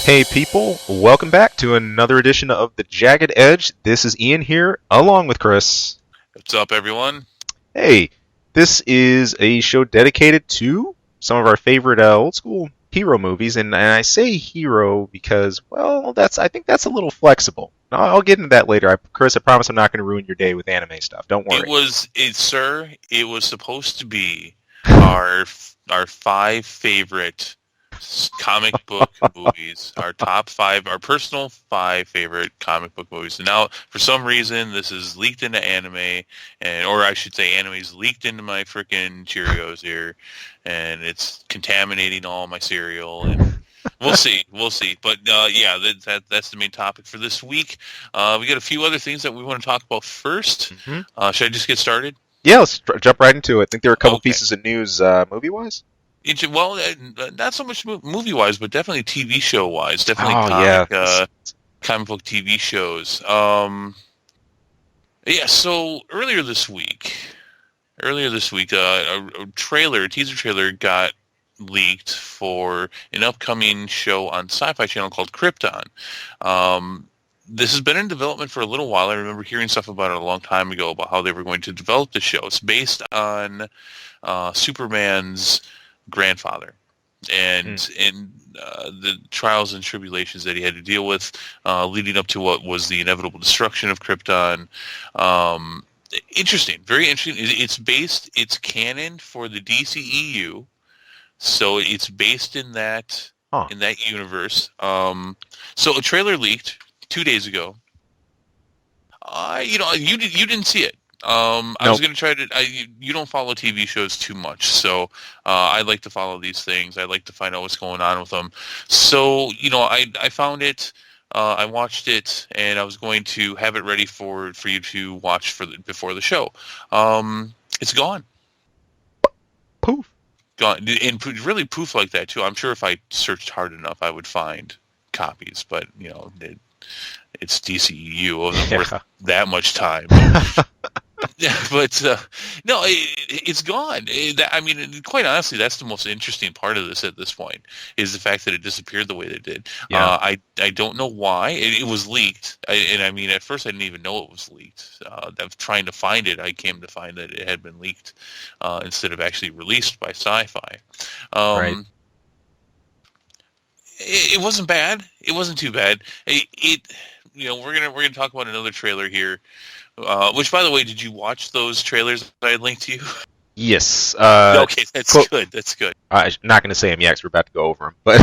Hey people, welcome back to another edition of the Jagged Edge. This is Ian here, along with Chris. What's up, everyone? Hey, this is a show dedicated to some of our favorite old school hero movies, and I say hero because, well, I think that's a little flexible. I'll get into that later. Chris, I promise I'm not going to ruin your day with anime stuff. Don't worry. It was supposed to be our five favorite comic book movies, our top five, our personal five favorite comic book movies. And now, for some reason, this is leaked into anime, or I should say, anime's leaked into my freaking Cheerios here, and it's contaminating all my cereal. And we'll see. But yeah, that's the main topic for this week. We got a few other things that we want to talk about first. Mm-hmm. Should I just get started? Yeah, let's jump right into it. I think there are a couple pieces of news movie-wise. Well, not so much movie-wise, but definitely TV show-wise. Definitely comic book TV shows. Yeah, so earlier this week, a teaser trailer got leaked for an upcoming show on Sci-Fi Channel called Krypton. This has been in development for a little while. I remember hearing stuff about it a long time ago about how they were going to develop the show. It's based on Superman's grandfather and the trials and tribulations that he had to deal with leading up to what was the inevitable destruction of Krypton. Interesting, very interesting. It's canon for the DCEU, so it's based in that universe. So a trailer leaked 2 days ago. You didn't see it. I was going to try to. You don't follow TV shows too much, so I like to follow these things. I like to find out what's going on with them. So I found it. I watched it, and I was going to have it ready for you to watch before the show. It's gone. Poof. Gone, and really poof like that too. I'm sure if I searched hard enough, I would find copies, but it's DCEU. It wasn't worth that much time. Yeah, but no, it's gone. Quite honestly, that's the most interesting part of this at this point, is the fact that it disappeared the way they did. Yeah. I don't know why. It was leaked. At first I didn't even know it was leaked. I was trying to find it. I came to find that it had been leaked instead of actually released by Sci-Fi. Right. It wasn't bad. It wasn't too bad. We're gonna talk about another trailer here. Which, by the way, did you watch those trailers that I linked to you? Yes. Okay, that's good. That's good. I'm not going to say them yet because we're about to go over them. But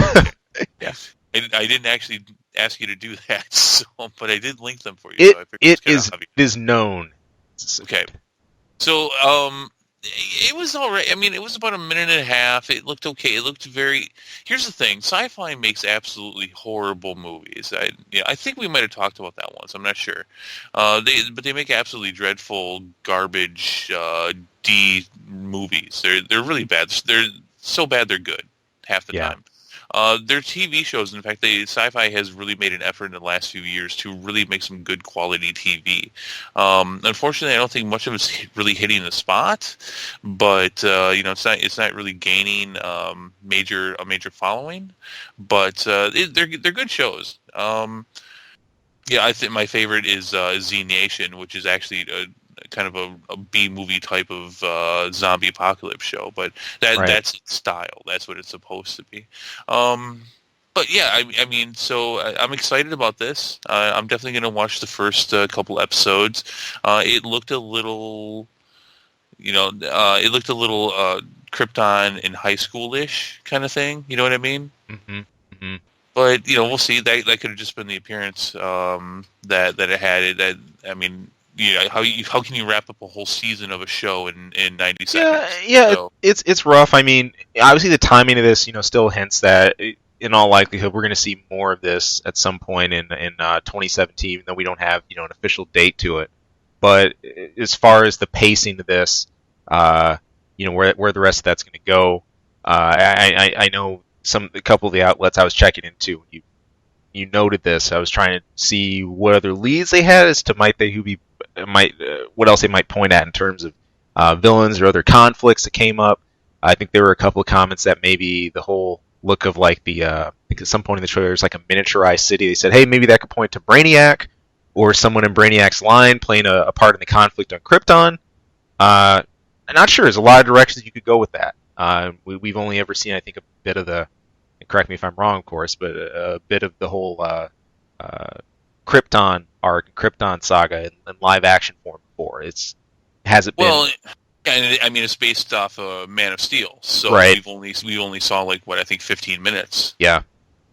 yeah, I didn't actually ask you to do that, but I did link them for you. It is known. Okay. So, it was all right. It was about a minute and a half. It looked okay. It looked very... Here's the thing. Sci-Fi makes absolutely horrible movies. I think we might have talked about that once. I'm not sure. But they make absolutely dreadful, garbage, D movies. They're really bad. They're so bad they're good half the time. Their TV shows, in fact, Sci-Fi has really made an effort in the last few years to really make some good quality TV. Unfortunately, I don't think much of it's really hitting the spot, but it's not really gaining a major following. But they're good shows. I think my favorite is Z Nation, which is actually kind of a B movie type of zombie apocalypse show, but that's its style. That's what it's supposed to be. But yeah, so I'm excited about this. I'm definitely going to watch the first couple episodes. It looked a little, Krypton in high school-ish kind of thing. You know what I mean? Mm-hmm. Mm-hmm. But we'll see. That could have just been the appearance that it had. How can you wrap up a whole season of a show in 90 seconds? Yeah, so. It's rough. Obviously the timing of this, still hints that in all likelihood we're going to see more of this at some point in 2017, even though we don't have an official date to it. But as far as the pacing of this, where the rest of that's going to go, I know a couple of the outlets I was checking into. You noted this. I was trying to see what other leads they had as to what else they might point at in terms of villains or other conflicts that came up. I think there were a couple of comments that maybe the whole look of like the think at some point in the trailer there's like a miniaturized city. They said, hey, maybe that could point to Brainiac or someone in Brainiac's line playing a part in the conflict on Krypton. I'm not sure. There's a lot of directions you could go with that. We've only ever seen, I think, a bit of the. Correct me if I'm wrong, of course, but a bit of the whole Krypton arc, Krypton saga in live action form before. Has it been? Well, and I mean, it's based off of Man of Steel, so Right. we only saw like what I think 15 minutes. Yeah.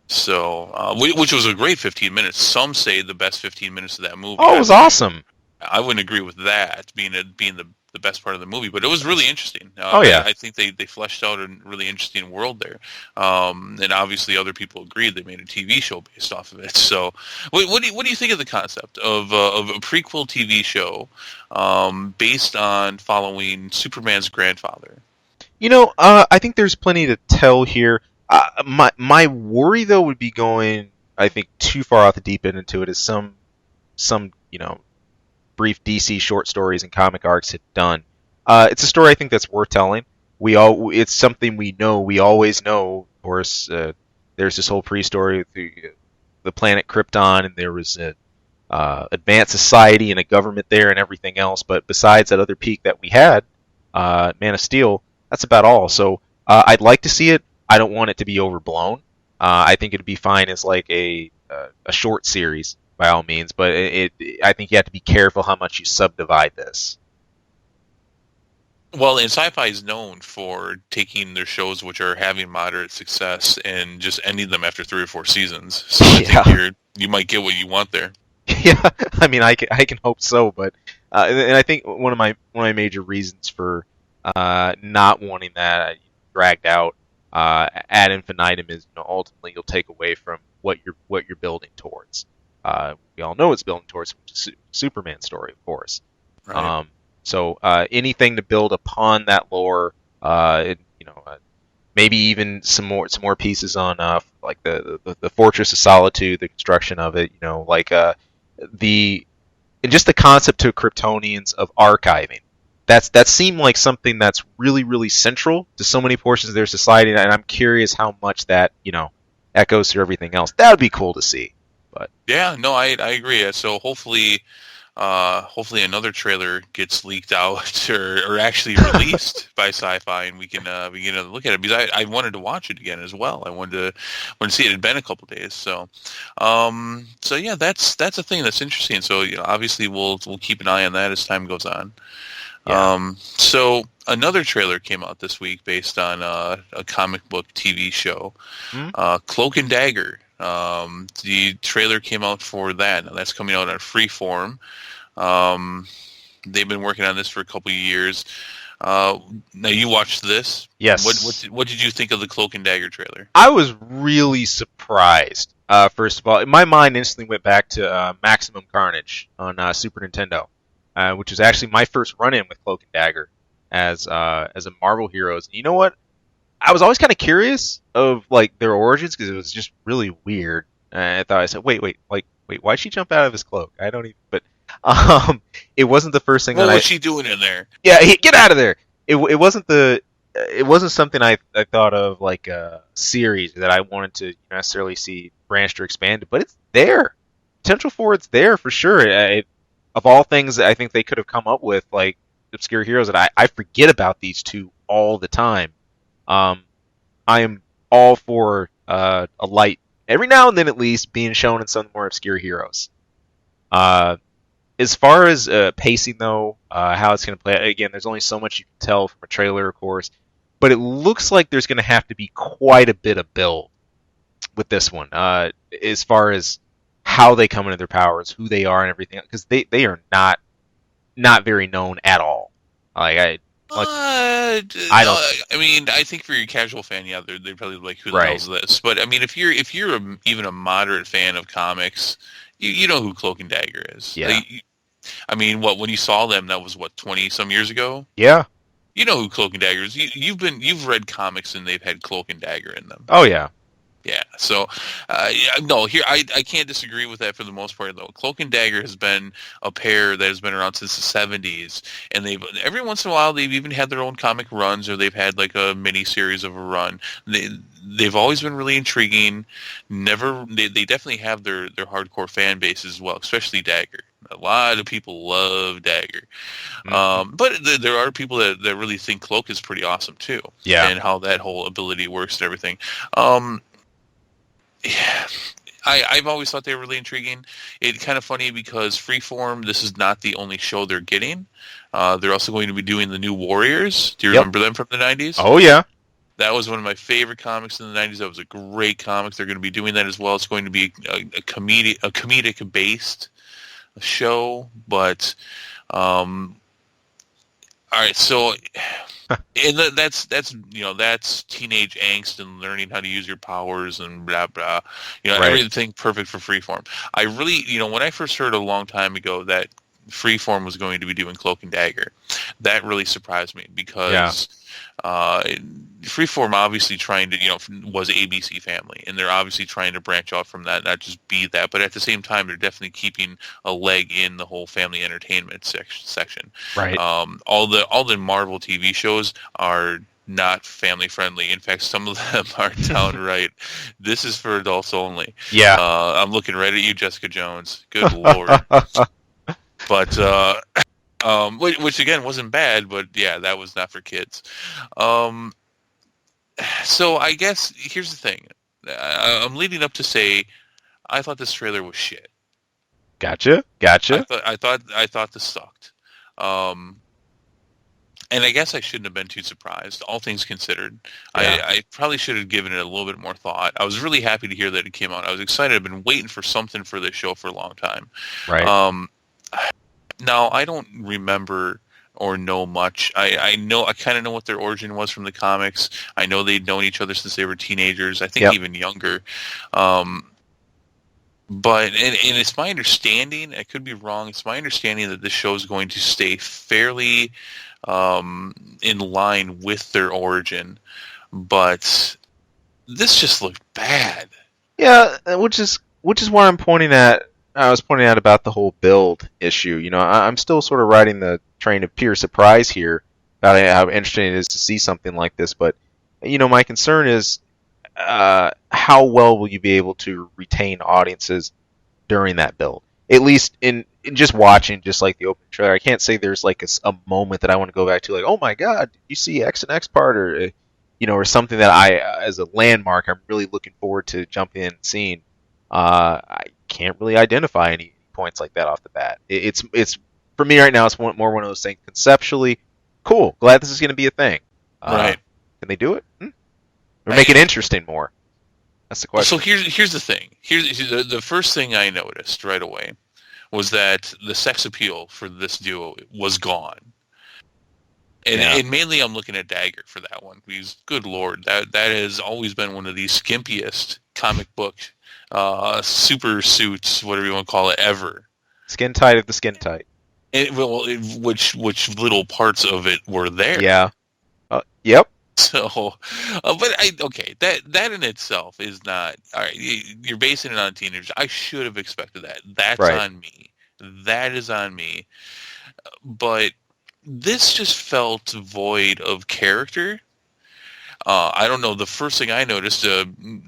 So, which was a great 15 minutes. Some say the best 15 minutes of that movie. Oh, it was awesome. I wouldn't agree with that being the best part of the movie, but it was really interesting. Oh yeah. I think they fleshed out a really interesting world there, and obviously other people agreed. They made a TV show based off of it. So, what do you think of the concept of a prequel TV show based on following Superman's grandfather? I think there's plenty to tell here. My worry though would be going, I think, too far off the deep end into it, as some brief DC short stories and comic arcs had done. It's a story I think that's worth telling. It's something we know. We always know. Of course, there's this whole pre-story with the planet Krypton, and there was an advanced society and a government there and everything else. But besides that other peak that we had, Man of Steel, that's about all. So I'd like to see it. I don't want it to be overblown. I think it'd be fine as like a short series by all means, but I think you have to be careful how much you subdivide this. Well, and Sci-Fi is known for taking their shows which are having moderate success and just ending them after 3 or 4 seasons. So I think you might get what you want there. Yeah, I mean, I can hope so, but and I think one of my major reasons for not wanting that dragged out ad infinitum is, ultimately you'll take away from what you're building towards. We all know it's building towards Superman story, of course. Right. So anything to build upon that lore, maybe even some more pieces on like the Fortress of Solitude, the construction of it, and just the concept to Kryptonians of archiving. That seemed like something that's really, really central to so many portions of their society, and I'm curious how much that echoes through everything else. That would be cool to see. But yeah, no, I agree. So hopefully another trailer gets leaked out or actually released by Sci-Fi, and we can look at it, because I wanted to watch it again as well. I wanted to see it. It had been a couple days, so yeah, that's a thing that's interesting. So obviously we'll keep an eye on that as time goes on. yeah. So another trailer came out this week based on a comic book TV show, Cloak and Dagger. The trailer came out for that. Now that's coming out on Freeform. They've been working on this for a couple of years. Now you watched this. Yes. What did you think of the Cloak and Dagger trailer? I was really surprised. First of all, my mind instantly went back to Maximum Carnage on Super Nintendo, which was actually my first run-in with Cloak and Dagger as a Marvel Heroes. And you know what? I was always kind of curious of like their origins, because it was just really weird. I said, wait, why'd she jump out of his cloak? I don't even. But it wasn't the first thing. What was she doing in there? Yeah, get out of there. It wasn't it wasn't something I thought of like a series that I wanted to necessarily see branched or expanded, but it's there. Potential for it's there for sure. Of all things that I think they could have come up with, like obscure heroes, that I forget about these two all the time. I am all for a light every now and then, at least, being shown in some more obscure heroes. As far as pacing, though, how it's going to play, again, there's only so much you can tell from a trailer, of course, but it looks like there's going to have to be quite a bit of build with this one, as far as how they come into their powers, who they are, and everything, because they are not very known at all. I mean, I think for your casual fan, yeah, they're probably like, who the hell's this? But I mean, if you're even a moderate fan of comics, you know who Cloak and Dagger is. Yeah. Like, I mean, when you saw them, that was 20 some years ago. Yeah. You know who Cloak and Dagger is. You've read comics and they've had Cloak and Dagger in them. Oh yeah. Yeah, so no, here I can't disagree with that for the most part though. Cloak and Dagger has been a pair that has been around since the '70s, and they've every once in a while they've even had their own comic runs, or they've had like a mini series of a run. They've always been really intriguing. They definitely have their hardcore fan base as well, especially Dagger. A lot of people love Dagger, Hmm. but there are people that really think Cloak is pretty awesome too, Yeah. and how that whole ability works and everything. Um, yeah, I've always thought they were really intriguing. It's kind of funny because Freeform, this is not the only show they're getting. They're also going to be doing the new Warriors. Do you Yep. remember them from the 90s? Oh yeah. That was one of my favorite comics in the 90s. That was a great comic. They're going to be doing that as well. It's going to be a comedic based show, but all right, so and that's that's teenage angst and learning how to use your powers and blah blah, Right. everything perfect for Freeform. I really, when I first heard a long time ago that Freeform was going to be doing Cloak and Dagger, that really surprised me Yeah. because uh, Freeform obviously trying to was ABC Family, and they're obviously trying to branch off from that, not just be that, but at the same time they're definitely keeping a leg in the whole family entertainment section. Right. All the Marvel TV shows are not family friendly. In fact, some of them are downright. This is for adults only. Yeah. I'm looking right at you, Jessica Jones. Good lord. But which again wasn't bad, but yeah, that was not for kids. Um, so I guess here's the thing. I'm leading up to say I thought this trailer was shit. Gotcha. I Gotcha. thought this sucked. Um, and I guess I shouldn't have been too surprised, all things considered. Yeah. I probably should have given it a little bit more thought. I was really happy to hear that it came out. I was excited. I've been waiting for something for this show for a long time. Right. Um, Now, I don't remember or know much. I kind of know what their origin was from the comics. I know they'd known each other since they were teenagers. I think Yep. even younger. Um, but and it's my understanding. I could be wrong. It's my understanding that this show is going to stay fairly in line with their origin. But this just looked bad. Yeah, which is why I'm pointing at. I was pointing out about the whole build issue. I'm still sort of riding the train of pure surprise here about how interesting it is to see something like this. But my concern is how well will you be able to retain audiences during that build? At least in just watching, just like the opening trailer, I can't say there's like a moment that I want to go back to, like, oh my god, did you see X and X part, or or something that I, as a landmark, I'm really looking forward to jumping in and seeing. I can't really identify any points like that off the bat. It's for me right now. It's more one of those things. Conceptually, cool. Glad this is going to be a thing. Right. Can they do it? Or make it interesting more? That's the So question. here's the thing. Here's the first thing I noticed right away was that the sex appeal for this duo was gone. Yeah. And mainly I'm looking at Dagger for that one because, good lord, that has always been one of the skimpiest comic book super suits, whatever you want to call it, ever. Skin tight of the skin tight. Which little parts of it were there. Yeah. Yep. So, but okay, that in itself is not all right. You're basing it on teenagers. I should have expected that. That's Right. on me. That is on me. But this just felt void of character. I don't know. The first thing I noticed,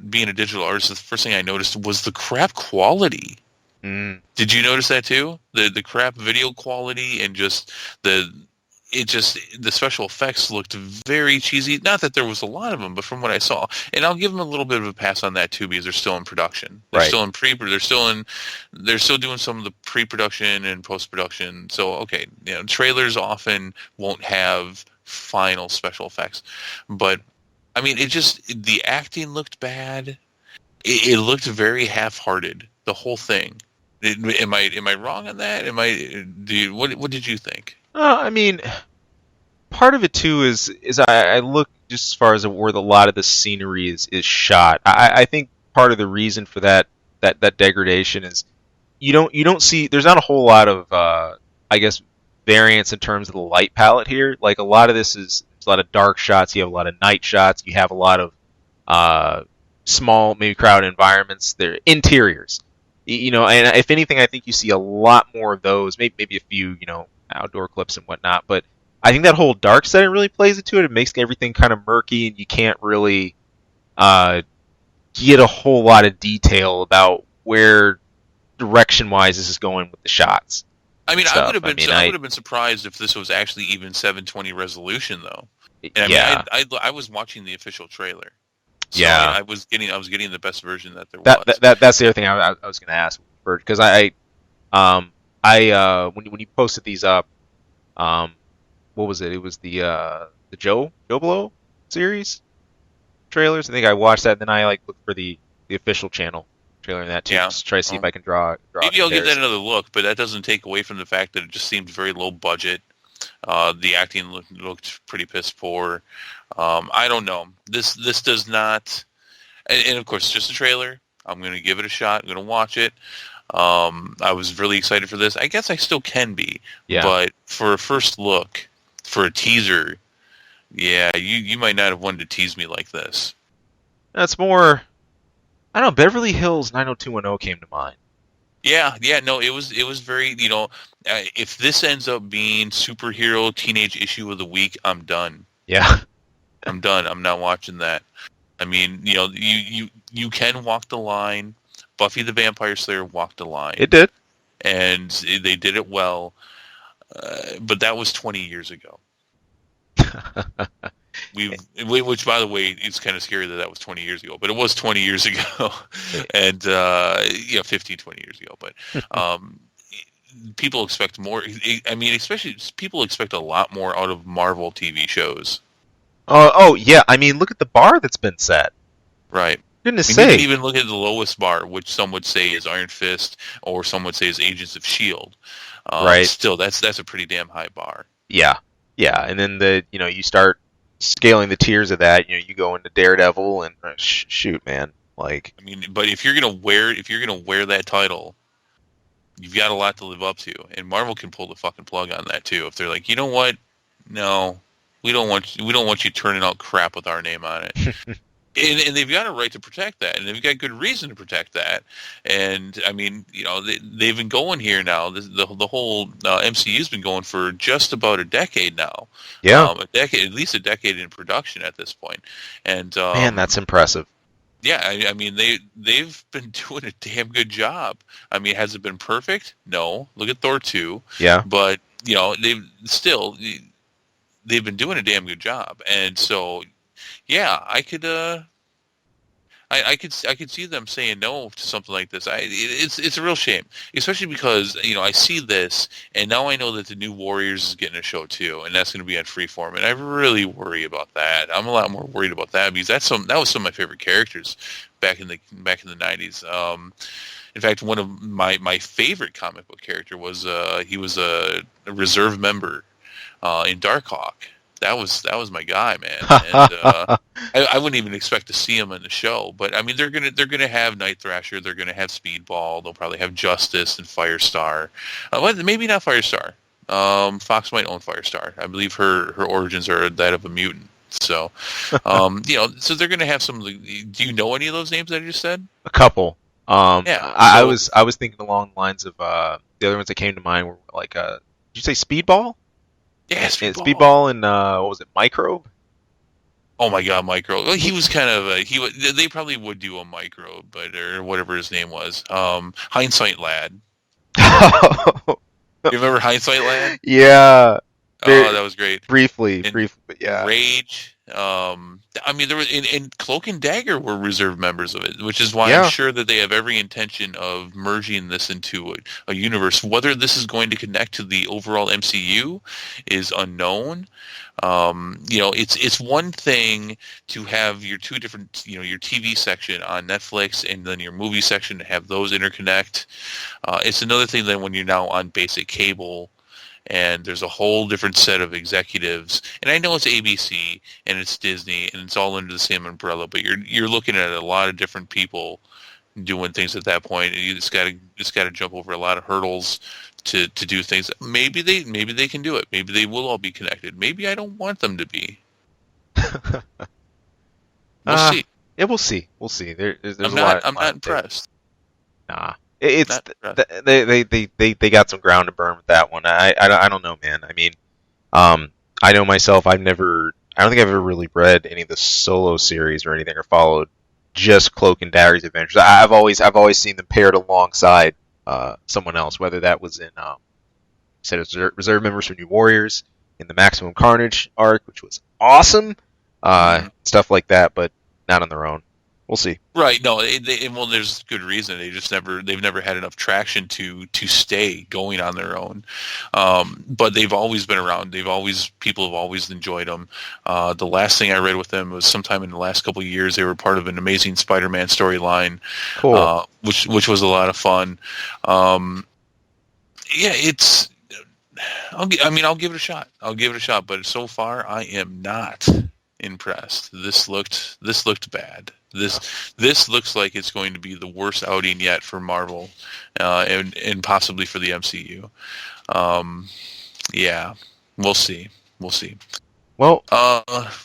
being a digital artist, the first thing I noticed was the crap quality. Mm. Did you notice that too? The crap video quality and just the special effects looked very cheesy. Not that there was a lot of them, but from what I saw, and I'll give them a little bit of a pass on that too because they're still in production. They're Right. still in they're still doing some of the pre-production and post-production. So okay, trailers often won't have final special effects, but I mean, the acting looked bad. It looked very half-hearted. The whole thing. Am I wrong on that? What did you think? I mean, part of it too is I look just as far as where a lot of the scenery is shot. I think part of the reason for that degradation is you don't see, there's not a whole lot of I guess variance in terms of the light palette here. Like, a lot of this is a lot of dark shots. You have a lot of night shots. You have a lot of small, maybe crowded environments. They're interiors, and if anything, I think you see a lot more of those. Maybe a few, outdoor clips and whatnot. But I think that whole dark setting really plays into it. It makes everything kind of murky, and you can't really uh, get a whole lot of detail about where direction-wise this is going with the shots I and mean, stuff. I would have been surprised if this was actually even 720 resolution though. And I mean, Yeah, I was watching the official trailer, so yeah. I was getting the best version that there was. That's the other thing I was going to ask for, because when you posted these up, um, what was it? It was the Joe Blow series trailers. I think I watched that, and then I looked for the official channel trailer in that too, Yeah. just to try to see if Well, I can draw a maybe I'll give that comparison. another look, but that doesn't take away from the fact that it just seemed very low budget. The acting looked pretty piss poor. I don't know. This does not, and of course, it's just a trailer. I'm going to give it a shot. I'm going to watch it. I was really excited for this. I guess I still can be, Yeah, but for a first look, for a teaser, yeah, you might not have wanted to tease me like this. that's more. I don't know. Beverly Hills 90210 came to mind. Yeah, no, it was very, if this ends up being superhero teenage issue of the week, I'm done. Yeah, I'm done. I'm not watching that. I mean, you can walk the line. Buffy the Vampire Slayer walked the it line, did. and they did it well. But that was 20 years ago. Which by the way, it's kind of scary that was 20 years ago, but it was 20 years ago, and 15, 20 years ago. But people expect more. I mean, especially people expect a lot more out of Marvel TV shows. Oh yeah. I mean, look at the bar that's been set. Right. Goodness I mean, you can sake. even look at the lowest bar, which some would say is Iron Fist, or some would say is Agents of Shield. Right. Still, that's a pretty damn high bar. Yeah. Yeah. And then you start scaling the tiers of that. You go into Daredevil and shoot, man. Like, I mean, but if you're gonna wear that title, you've got a lot to live up to, and Marvel can pull the fucking plug on that too. If they're like, you know what, no, we don't want you turning out crap with our name on it. And they've got a right to protect that, and they've got good reason to protect that. And I mean, they've been going here now. The whole MCU's been going for just about a decade now. yeah, At least a decade in production at this point. And man, that's impressive. yeah, I mean they've been doing a damn good job. I mean, has it been perfect? No. Look at Thor 2, Yeah. but they've been doing a damn good job. And so yeah, I could see them saying no to something like this. It's a real shame, especially because I see this and now I know that the new Warriors is getting a show too, and that's going to be on Freeform, and I really worry about that. I'm a lot more worried about that because that was some of my favorite characters back in the '90s. In fact, one of my favorite comic book character was he was a reserve member in Darkhawk. That was my guy, man. And I wouldn't even expect to see him in the show, but I mean they're gonna have Night Thrasher, they're gonna have Speedball, they'll probably have Justice and Firestar. Well, maybe not Firestar. Fox might own Firestar. I believe her origins are that of a mutant. So, so they're gonna have some. Do you know any of those names that I just said? A couple. Yeah. I was thinking along the lines of the other ones that came to mind were like did you say Speedball? Yeah, And Speedball. Speedball and what was it, Microbe? Oh my God, Micro. Well, he was kind of they probably would do a Micro, but or whatever his name was. Hindsight Lad. You remember Hindsight Lad? Yeah, Oh, that was great. briefly, And but yeah, Rage. I mean, there was and Cloak and Dagger were reserved members of it, which is why yeah, I'm sure that they have every intention of merging this into a universe. Whether this is going to connect to the overall MCU is unknown. It's one thing to have your two different, your TV section on Netflix and then your movie section to have those interconnect. It's another thing than when you're now on basic cable and there's a whole different set of executives. And I know it's ABC and it's Disney and it's all under the same umbrella, but you're looking at a lot of different people doing things at that point. And you just got to jump over a lot of hurdles to do things. Maybe they can do it. Maybe they will all be connected. Maybe I don't want them to be. We'll see. Yeah, we'll see. We'll see. There's I'm a not. lot. I'm Lot not to take. impressed. Nah, it's Not impressed. they got some ground to burn with that one. I don't know, man. I mean, I know myself. I don't think I've ever really read any of the solo series or anything or followed just Cloak and Dagger's adventures. I've always seen them paired alongside someone else, whether that was in said reserve members for New Warriors in the Maximum Carnage arc, which was awesome, Mhm. stuff like that, but not on their own. We'll see. Right. No. Well, there's good reason. They've never had enough traction to stay going on their own. But they've always been around. People have always enjoyed them. The last thing I read with them was sometime in the last couple of years. They were part of an Amazing Spider-Man storyline, Cool. which was a lot of fun. Um, yeah, it's. I'll give it a shot. I'll give it a shot. But so far, I am not impressed. This looked bad. This looks like it's going to be the worst outing yet for Marvel, and possibly for the MCU. Um, yeah, we'll see. We'll see. Well,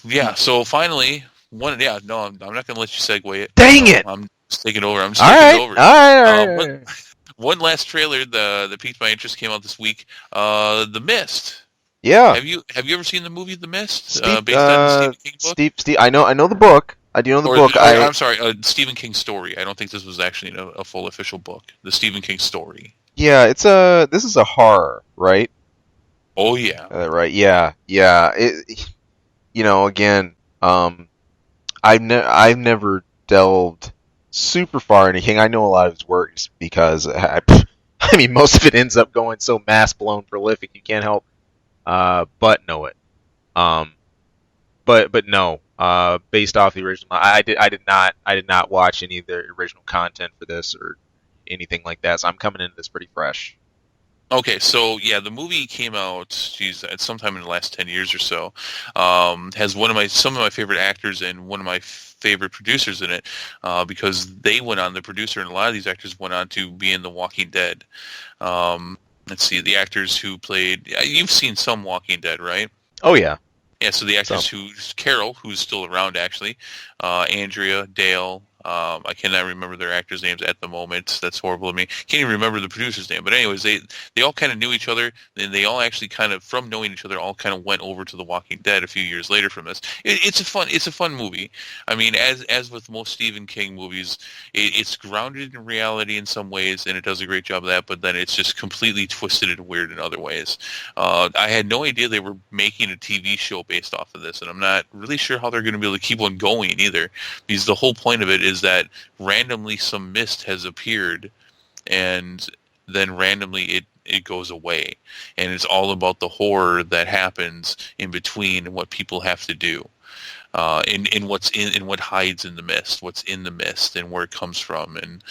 Yeah. So finally, one. Yeah. No, I'm not going to let you segue it. dang No, it! I'm just taking over. I'm just All taking it right, over. all right, all right, One, all right. one last trailer that piqued my interest came out this week. The Mist. Yeah. Have you ever seen the movie The Mist, Steve, based on the Stephen King book? Steve. I know the book. I do know the Or, book. or I'm sorry, Stephen King story. I don't think this was actually a full official book. The Stephen King story. Yeah, this is a horror, right? Oh yeah. Right. Yeah, yeah. Again, I've never delved super far into King. I know a lot of his works because I mean, most of it ends up going so mass blown prolific you can't help but know it. Um, but no. Based off the original, I did not watch any of the original content for this or anything like that. So I'm coming into this pretty fresh. Okay, so yeah, the movie came out, geez, at sometime in the last 10 years or so. Has some of my favorite actors and one of my favorite producers in it, because they went on. The producer and a lot of these actors went on to be in The Walking Dead. Let's see, the actors who played. You've seen some Walking Dead, right? Oh yeah. Yeah, so the So actors Carol, who's still around actually, Andrea, Dale, I cannot remember their actors' names at the moment. That's horrible of me. Can't even remember the producer's name. But anyways, they all kind of knew each other, and they all actually kind of, from knowing each other, all kind of went over to The Walking Dead a few years later from this. It's a fun movie. I mean, as with most Stephen King movies, it's grounded in reality in some ways, and it does a great job of that. But then it's just completely twisted and weird in other ways. I had no idea they were making a TV show based off of this, and I'm not really sure how they're going to be able to keep one going either, because the whole point of it is that randomly some mist has appeared, and then randomly it goes away, and it's all about the horror that happens in between and what people have to do, in what hides in the mist, what's in the mist, and where it comes from, and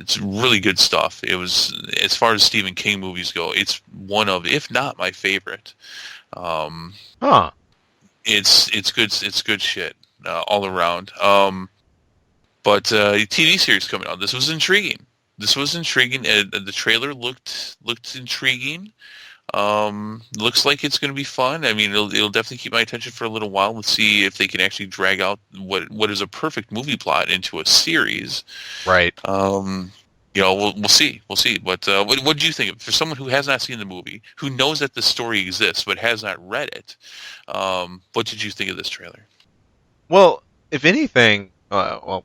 it's really good stuff. It was, as far as Stephen King movies go, it's one of, if not my favorite. Um, huh. it's good shit, all around. But TV series coming out. This was intriguing. The trailer looked intriguing. Looks like it's going to be fun. I mean, it'll definitely keep my attention for a little while. Let's see if they can actually drag out what is a perfect movie plot into a series. Right. We'll see. We'll see. But what do you think? For someone who has not seen the movie, who knows that the story exists but has not read it, what did you think of this trailer? Well, if anything, I'm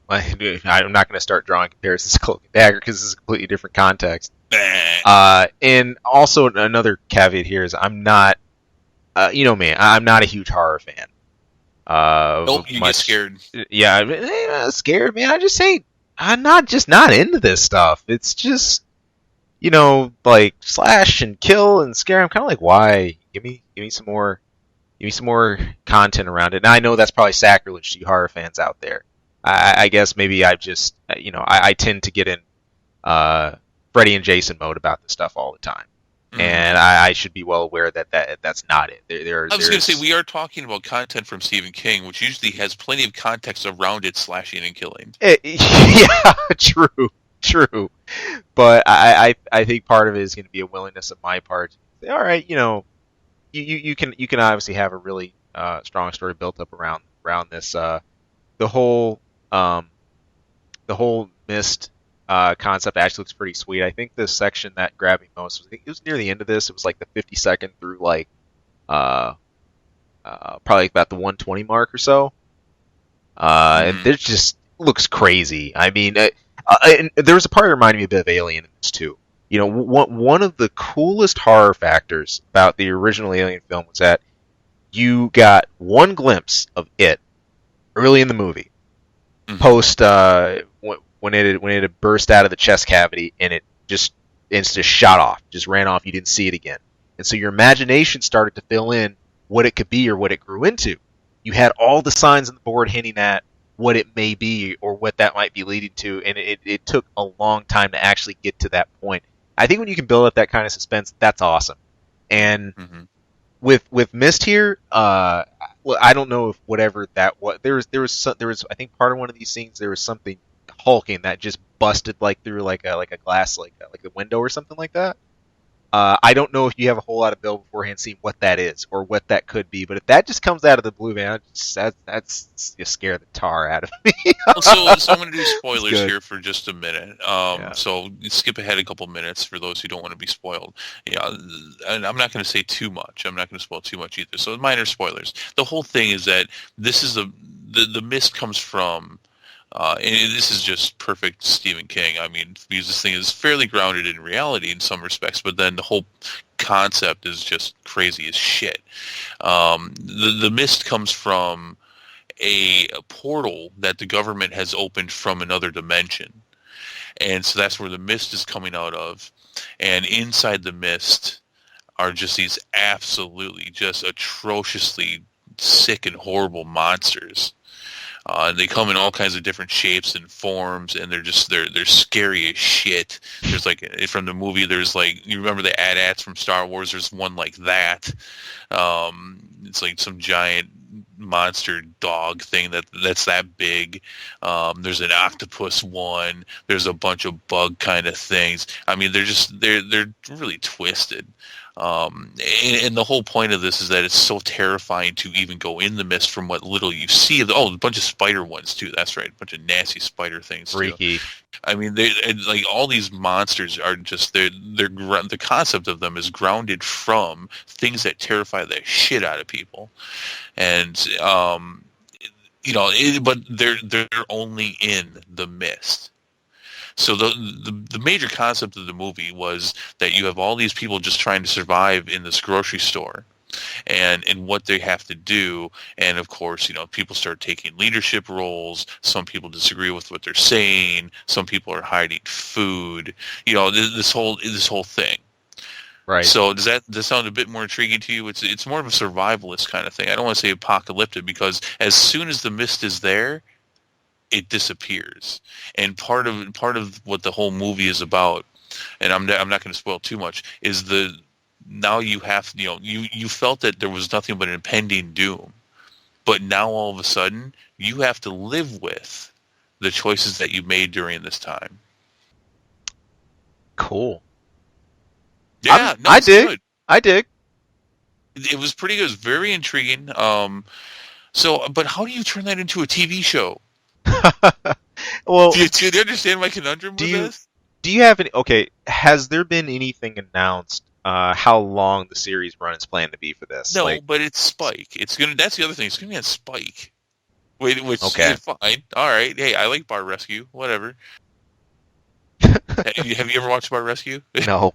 not going to start drawing comparisons to Cloak and Dagger because this is a completely different context. And also another caveat here is I'm not, me, I'm not a huge horror fan. Nope, you get scared. Yeah, scared, man. I'm not into this stuff. It's just, like slash and kill and scare. I'm kind of like, why? Give me some more. Give me some more content around it. And I know that's probably sacrilege to you horror fans out there. I guess maybe I've just, I tend to get in Freddy and Jason mode about this stuff all the time. Mm-hmm. And I should be well aware that's not it. I was going to say, we are talking about content from Stephen King, which usually has plenty of context around it slashing and killing. Yeah, true. But I think part of it is going to be a willingness on my part to say, all right, you can obviously have a really strong story built up around this. The whole Um, the whole mist concept actually looks pretty sweet. I think the section that grabbed me most was, I think it was near the end of this. It was like the 52nd through like uh, probably about the 120 mark or so. And Hmm. it just looks crazy. I mean, and there was a part that reminded me a bit of Alien in this too. You know, one of the coolest horror factors about the original Alien film was that you got one glimpse of it early in the movie, Hmm. post when it had burst out of the chest cavity and it just shot off, just ran off. You didn't see it again, and so your imagination started to fill in what it could be or what it grew into. You had all the signs on the board hinting at what it may be or what that might be leading to, and it took a long time to actually get to that point. I think when you can build up that kind of suspense, that's awesome. And Hmm. with Mist here, well, I don't know if whatever that was. There was I think part of one of these scenes there was something hulking that just busted like through like a glass like a window or something like that. I don't know if you have a whole lot of build beforehand seeing what that is or what that could be, but if that just comes out of the blue, man, that's you scare the tar out of me. Well, so I'm going to do It's spoilers good. here for just a minute. Yeah. So skip ahead a couple minutes for those who don't want to be spoiled. Yeah, and I'm not going to say too much. I'm not going to spoil too much either. So minor spoilers. The whole thing is that this is the mist comes from. And this is just perfect Stephen King. I mean, because this thing is fairly grounded in reality in some respects, but then the whole concept is just crazy as shit. The mist comes from a portal that the government has opened from another dimension. And so that's where the mist is coming out of. And inside the mist are just these absolutely just atrociously sick and horrible monsters. They come in all kinds of different shapes and forms, and they're scary as shit. There's like from the movie, there's like you remember the AT-ATs from Star Wars. There's one like that. It's like some giant monster dog thing that's that big. There's an octopus one. There's a bunch of bug kind of things. I mean, they're really twisted. And the whole point of this is that it's so terrifying to even go in the mist from what little you see. Oh, a bunch of spider ones too. That's right, a bunch of nasty spider things too. Freaky. I mean, they like all these monsters are just the concept of them is grounded from things that terrify the shit out of people, and but they're only in the mist. So the major concept of the movie was that you have all these people just trying to survive in this grocery store, and what they have to do. And of course, people start taking leadership roles. Some people disagree with what they're saying. Some people are hiding food. This whole thing. Right. So does that sound a bit more intriguing to you? It's more of a survivalist kind of thing. I don't want to say apocalyptic because as soon as the mist is there, it disappears. And part of what the whole movie is about, and I'm not going to spoil too much, is now you have you felt that there was nothing but impending doom, but now all of a sudden you have to live with the choices that you made during this time. Cool. Yeah, no, I it's dig. good. I dig. It was pretty good. It was very intriguing. But how do you turn that into a TV show? Well, Do you understand my conundrum do with you this? do you have any? Okay, has there been anything announced? How long the series run is planned to be for this? No, Like, but it's Spike. It's gonna. That's the other thing. It's gonna be on Spike. Wait, which okay, is fine. All right. Hey, I like Bar Rescue. Whatever. Have you ever watched Bar Rescue? no,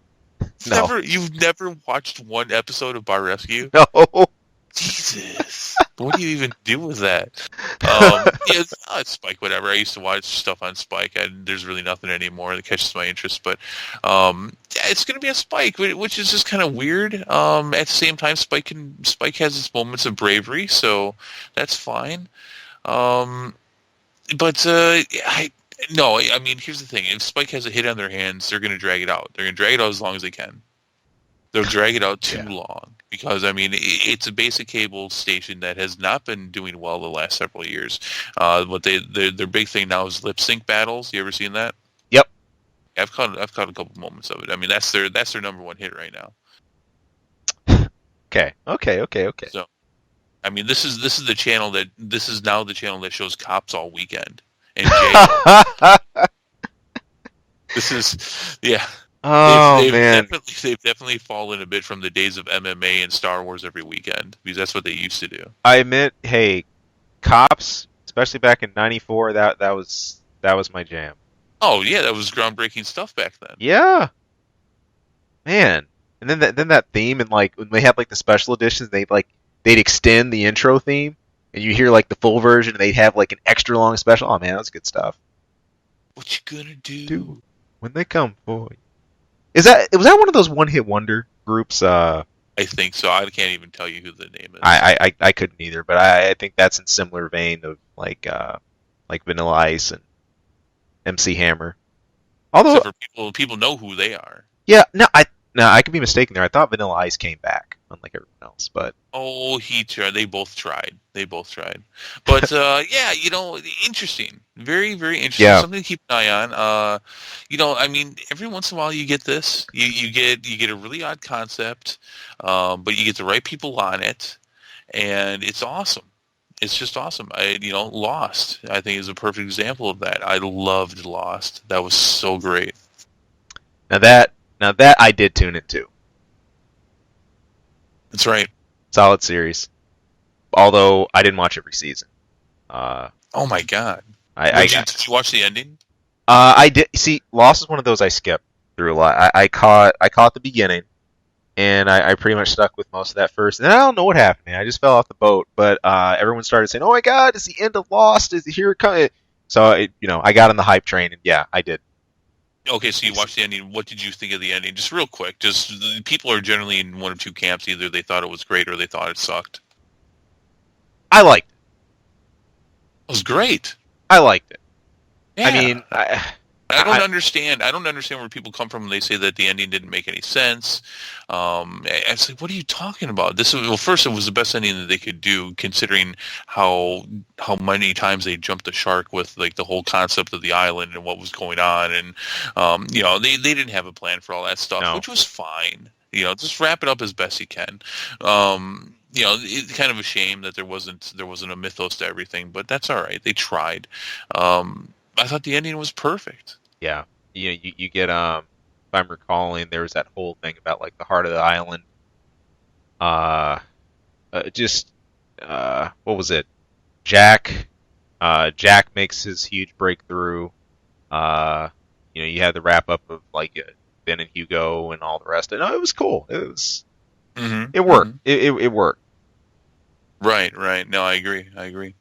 no, You've never watched one episode of Bar Rescue? no. Jesus. What do you even do with that? Yeah, it's Spike, whatever. I used to watch stuff on Spike, and there's really nothing anymore that catches my interest. But yeah, it's going to be a Spike, which is just kind of weird. At the same time, Spike has its moments of bravery, so that's fine. Um, but I no, I mean, here's the thing: if Spike has a hit on their hands, they're going to drag it out. They're going to drag it out as long as they can. They'll drag it out too Yeah. long because I mean it's a basic cable station that has not been doing well the last several years. What their big thing now is lip sync battles. You ever seen that? Yep. I've caught a couple moments of it. I mean that's their number one hit right now. Okay. Okay. Okay. Okay. So I mean this is the channel that this is now the channel that shows cops all weekend, and Jagged. This is, yeah. They've Oh they've man, definitely they've definitely fallen a bit from the days of MMA and Star Wars every weekend because that's what they used to do. I admit, hey, Cops, especially back in '94, that was my jam. Oh yeah, that was groundbreaking stuff back then. Yeah, man. And then that theme and like when they had like the special editions, they'd extend the intro theme, and you hear like the full version, and they'd have like an extra long special. Oh man, that was good stuff. What you gonna Do do? when they come for you. Was that one of those one hit wonder groups? I think so. I can't even tell you who the name is. I couldn't either, but I think that's in similar vein of like Vanilla Ice and MC Hammer. Although Except for people know who they are. yeah, no, I could be mistaken there. I thought Vanilla Ice came back, unlike everyone else. But Oh, he tried. They both tried. They both tried. But yeah, interesting. Very, very interesting. yeah, Something to keep an eye on. I mean, every once in a while you get this. You get a really odd concept, but you get the right people on it, and it's awesome. It's just awesome. Lost, I think, is a perfect example of that. I loved Lost. That was so great. now that I did tune into. That's right. Solid series. Although I didn't watch every season. Uh, Oh my God. I Did you watch the ending? I did see Lost is one of those I skipped through a lot. I caught the beginning, and I pretty much stuck with most of that first. And I don't know what happened, man. I just fell off the boat. But everyone started saying, "Oh my God, it's the end of Lost! Is here it coming?" So I got on the hype train, and yeah, I did. Okay, so you watched the ending. What did you think of the ending? Just real quick. Just people are generally in one of two camps. Either they thought it was great or they thought it sucked. I liked it. It was great. I liked it. I Yeah. mean, I don't I understand. I don't understand where people come from when they say that the ending didn't make any sense. It's like, what are you talking about? First, it was the best ending that they could do, considering how many times they jumped the shark with like the whole concept of the island and what was going on, and they didn't have a plan for all that stuff, no. which was fine. Just wrap it up as best you can. It's kind of a shame that there wasn't a mythos to everything, but that's all right. They tried. I thought the ending was perfect. Yeah, you get if I'm recalling, there was that whole thing about like the heart of the island. Uh, just what was it? Jack. Jack makes his huge breakthrough. Uh, you had the wrap up of like Ben and Hugo and all the rest. And it was cool. It worked. Mm-hmm. It worked. Right, right. No, I agree. I agree.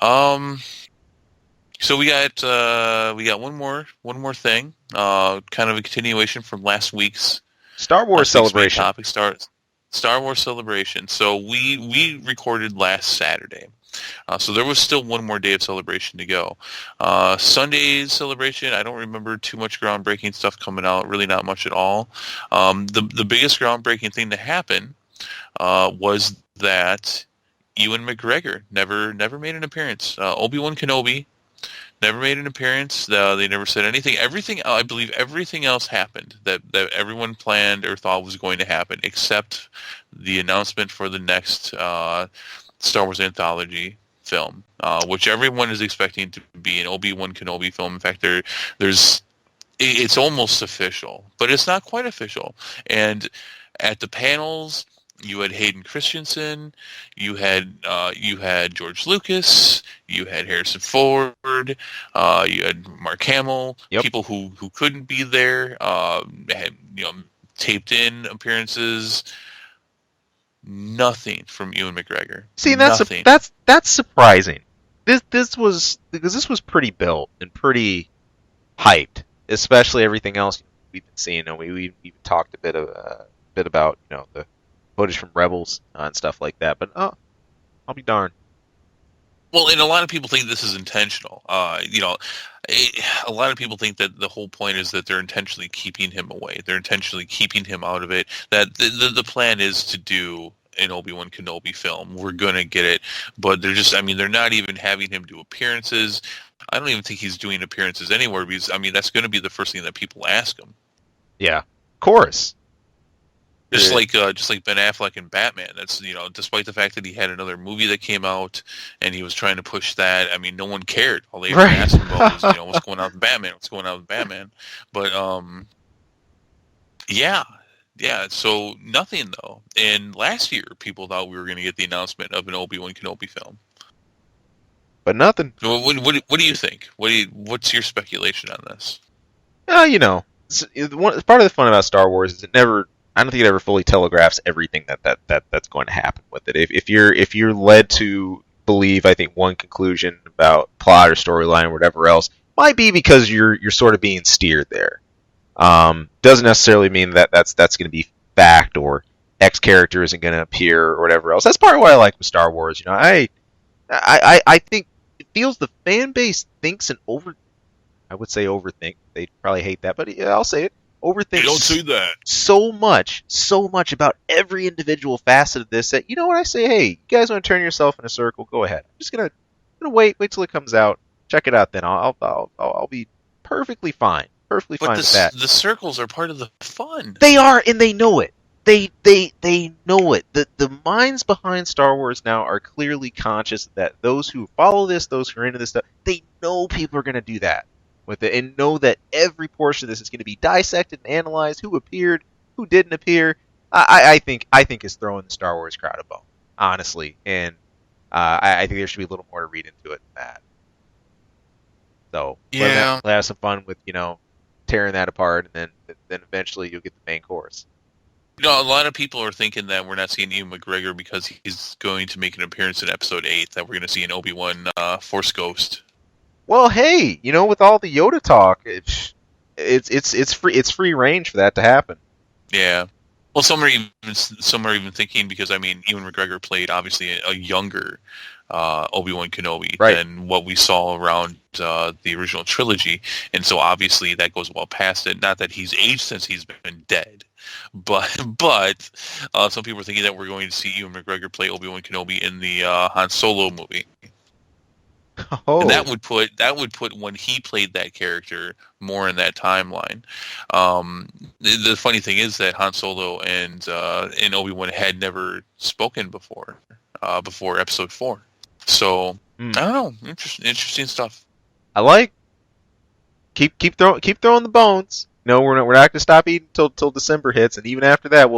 Um, so we got one more thing. Kind of a continuation from Star Wars last week's main celebration. topic. Star Wars Celebration. So we recorded last Saturday. So there was still one more day of celebration to go. Sunday's celebration, I don't remember too much groundbreaking stuff coming out. Really, not much at all. The biggest groundbreaking thing to happen was that Ewan McGregor never made an appearance. Obi-Wan Kenobi never made an appearance. They never said anything. I believe everything else happened that everyone planned or thought was going to happen, except the announcement for the next Star Wars anthology film, which everyone is expecting to be an Obi-Wan Kenobi film. In fact, it's almost official, but it's not quite official. And at the panels, you had Hayden Christensen, you had George Lucas, you had Harrison Ford, you had Mark Hamill. Yep. People who couldn't be there had taped in appearances. Nothing from Ewan McGregor. See, Nothing. that's surprising. This was because this was pretty built and pretty hyped, especially everything else we've been seeing. And we even talked a bit about the footage from Rebels and stuff like that. But I'll be darned. Well, and a lot of people think this is intentional. A lot of people think that the whole point is that they're intentionally keeping him away. They're intentionally keeping him out of it. That the plan is to do an Obi-Wan Kenobi film. We're gonna get it, but they're not even having him do appearances. I don't even think he's doing appearances anywhere because that's going to be the first thing that people ask him. Yeah, chorus. Just like Ben Affleck and Batman. That's despite the fact that he had another movie that came out and he was trying to push that. I mean, no one cared. All they were Right. asking about was what's going on with Batman, what's going on with Batman. But yeah, yeah. So nothing though. And last year, people thought we were going to get the announcement of an Obi-Wan Kenobi film. But nothing. What do you think? What's your speculation on this? Part of the fun about Star Wars is I don't think it ever fully telegraphs everything that's going to happen with it. If you're led to believe, I think one conclusion about plot or storyline or whatever else might be because you're sort of being steered there. Doesn't necessarily mean that's going to be fact or X character isn't going to appear or whatever else. That's part of what I like with Star Wars. I think it feels the fan base thinks I would say overthink. They'd probably hate that, but yeah, I'll say it. Overthink. Don't say that. So much about every individual facet of this that, you know what, I say, hey, you guys want to turn yourself in a circle, go ahead. I'm just gonna wait till it comes out, check it out, then I'll be perfectly fine with that. The circles are part of the fun. They are, and they know it. They know it. The minds behind Star Wars now are clearly conscious that those who follow this, those who are into this stuff, they know people are gonna do that with it, and know that every portion of this is going to be dissected and analyzed. Who appeared, who didn't appear. I think it's throwing the Star Wars crowd a bone, honestly, and I think there should be a little more to read into it than that. So let's have some fun with tearing that apart, and then eventually you'll get the main course. A lot of people are thinking that we're not seeing Ewan McGregor because he's going to make an appearance in Episode 8. That we're going to see an Obi-Wan Force Ghost. Well, hey, with all the Yoda talk, it's free range for that to happen. Yeah. Well, some are even thinking, because Ewan McGregor played obviously a younger Obi-Wan Kenobi than what we saw around the original trilogy, and so obviously that goes well past it. Not that he's aged since he's been dead, but some people are thinking that we're going to see Ewan McGregor play Obi-Wan Kenobi in the Han Solo movie. Oh. And that would put when he played that character more in that timeline. The funny thing is that Han Solo and Obi-Wan had never spoken before Episode 4. So I don't know, interesting stuff. I like keep throwing the bones. We're not going to stop eating till December hits, and even after that,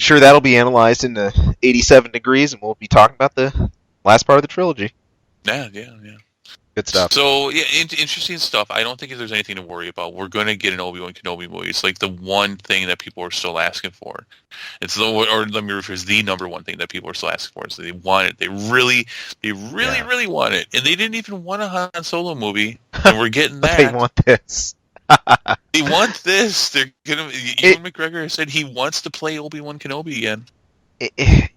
that'll be analyzed into 87 degrees, and we'll be talking about the last part of the trilogy. Yeah. Good stuff. So, yeah, interesting stuff. I don't think there's anything to worry about. We're going to get an Obi-Wan Kenobi movie. It's like the one thing that people are still asking for. Or let me rephrase, the number one thing that people are still asking for. So they want it. They really want it. And they didn't even want a Han Solo movie, and we're getting that. They want this. They want this. Ewan McGregor said he wants to play Obi-Wan Kenobi again.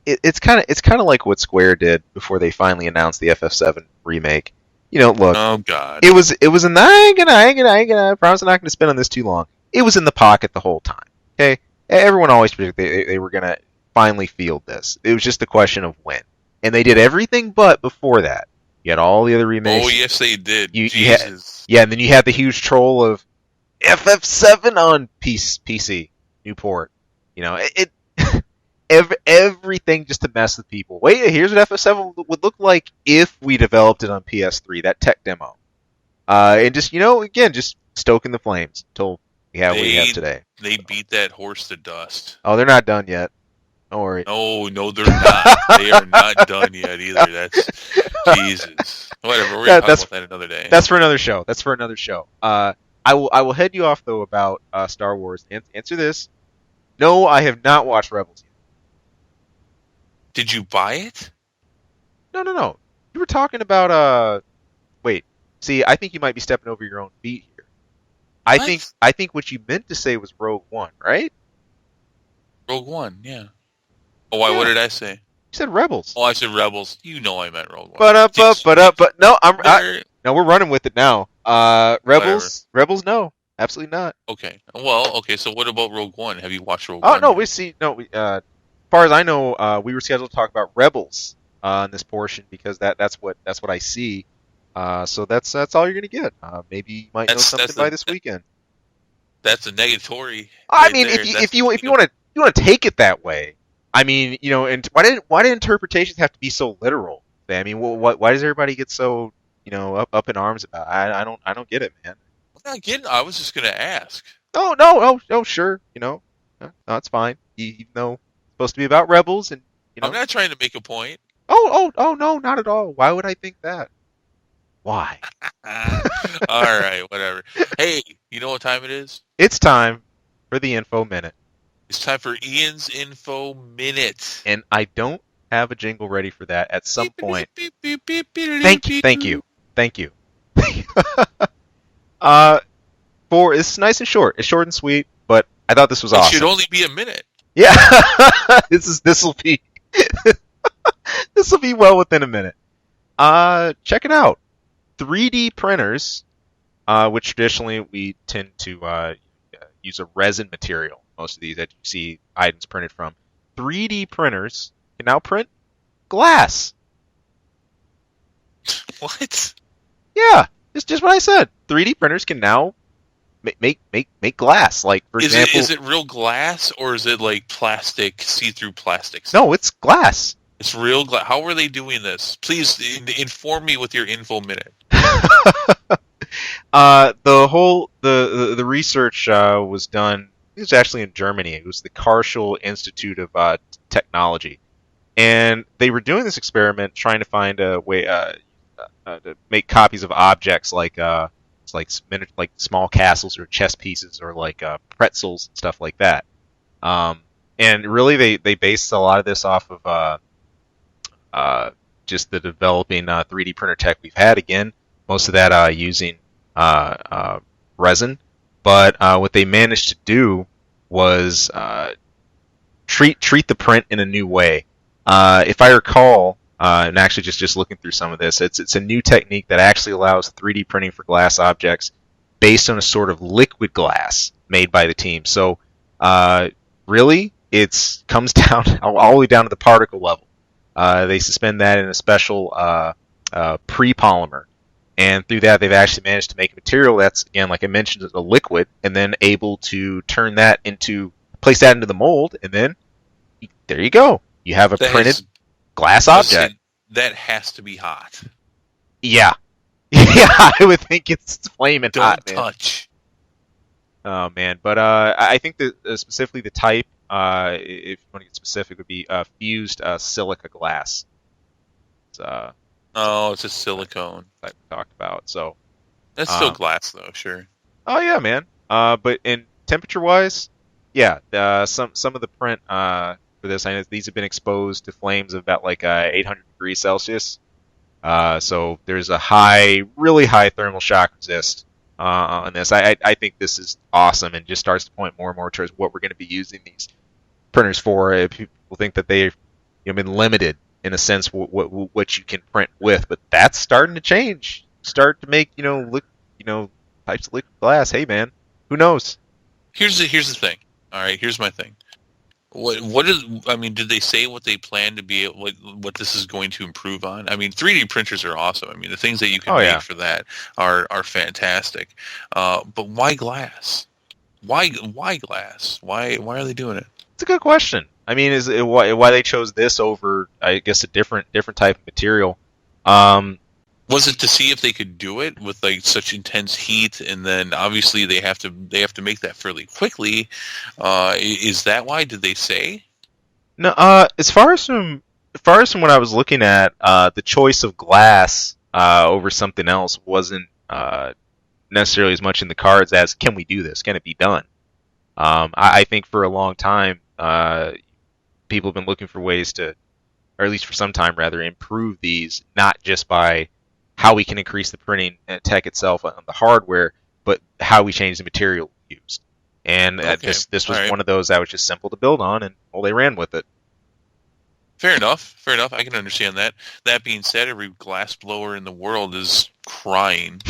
It's kind of like what Square did before they finally announced the FF7 remake. Look. Oh God. It was in the I promise I'm not going to spend on this too long. It was in the pocket the whole time. Okay, everyone always predicted they were going to finally field this. It was just a question of when, and they did everything but before that. You had all the other remakes. Oh yes, they did. Jesus. And then you had the huge troll of FF7 on PC, new port. Everything just to mess with people. Wait, here's what FF7 would look like if we developed it on PS3, that tech demo. And just, again, just stoking the flames until we have what we have today. They beat that horse to dust. Oh, they're not done yet. Don't worry. No, they're not. They are not done yet either. That's Jesus. Whatever, we're going to talk about that another day. That's for another show. I will head you off, though, about Star Wars. Answer this. No, I have not watched Rebels yet. Did you buy it? No. You were talking about wait. See, I think you might be stepping over your own feet here. I think what you meant to say was Rogue One, right? Rogue One, yeah. Oh, why? Yeah. What did I say? You said Rebels. Oh, I said Rebels. I meant Rogue One. But no, no, we're running with it now. Rebels, no, absolutely not. Okay. Well, so what about Rogue One? Have you watched Rogue One? Oh no, as far as I know, we were scheduled to talk about Rebels in this portion because that's what I see. So that's all you're gonna get. Maybe you might know something by this weekend. That's a negatory. I mean, if you want to you want to take it that way, I mean, and why did interpretations have to be so literal? I mean, why does everybody get so up in arms about it? I don't get it, man. I'm not getting. I was just gonna ask. No, no, no, sure, no, it's fine. Even though it's supposed to be about rebels, and I'm not trying to make a point. oh, no, not at all. Why would I think that? Why? All right, whatever. Hey, you know what time it is? It's time for the info minute, It's time for Ian's Info Minute. and I don't have a jingle ready for that. At some point, Beep, beep, beep, beep, thank you, beep, thank beep. you, thank you. uh, it's nice and short. It's short and sweet, but I thought this was It awesome. should only be a minute. Yeah, this will be this will be well within a minute. Check it out. 3D printers, which traditionally we tend to use a resin material. Most of these that you see items printed from, 3D printers can now print glass. What? Yeah, it's just what I said. 3D printers can now make glass. Like for example, Is it real glass or is it like plastic, see-through plastics? no, it's glass. It's real glass. How are they doing this? Please inform me with your Info Minute. The research was done. It was actually in Germany. It was the Karlsruhe Institute of Technology, and they were doing this experiment trying to find a way to make copies of objects like like small castles or chess pieces or like pretzels and stuff like that. And really, they based a lot of this off of just the developing 3D printer tech we've had. Again, most of that using resin. But what they managed to do was treat the print in a new way. If I recall, and actually just looking through some of this, it's a new technique that actually allows 3D printing for glass objects based on a sort of liquid glass made by the team. So really, it comes down all the way down to the particle level. They suspend that in a special pre-polymer. And through that, they've actually managed to make a material that's, again, like I mentioned, a liquid, and then able to place that into the mold, and then there you go. You have a printed glass object. That has to be hot. Yeah. Yeah, I would think it's flaming hot, man. Don't touch. Oh, man. But I think that specifically the type, if you want to get specific, would be fused silica glass. It's Oh, it's a silicone. like we talked about. So That's still glass, though. Sure. oh yeah, man. But in temperature wise, yeah, some of the print for this, I know these have been exposed to flames of about like 800 degrees Celsius. So there's a really high thermal shock resist on this. I think this is awesome and just starts to point more and more towards what we're going to be using these printers for. People think that they've been limited in a sense what you can print with, but that's starting to change. Start to make types of liquid glass. Hey man, who knows? Here's the thing. All right, here's my thing. Did they say what they plan to be, what this is going to improve on? I mean, 3D printers are awesome. I mean, the things that you can make for that are fantastic. But why glass? Why glass? Why are they doing it? It's a good question. I mean, is it why they chose this over, I guess, a different type of material? Was it to see if they could do it with like such intense heat, and then obviously they have to make that fairly quickly? Is that why? Did they say? No. As far as from what I was looking at, the choice of glass over something else wasn't necessarily as much in the cards as can we do this? Can it be done? I think for a long time, people have been looking for ways to, or at least for some time rather, improve these, not just by how we can increase the printing tech itself on the hardware, but how we change the material used. And this was one of those that was just simple to build on, and well, they ran with it. Fair enough. I can understand that. That being said, every glass blower in the world is crying.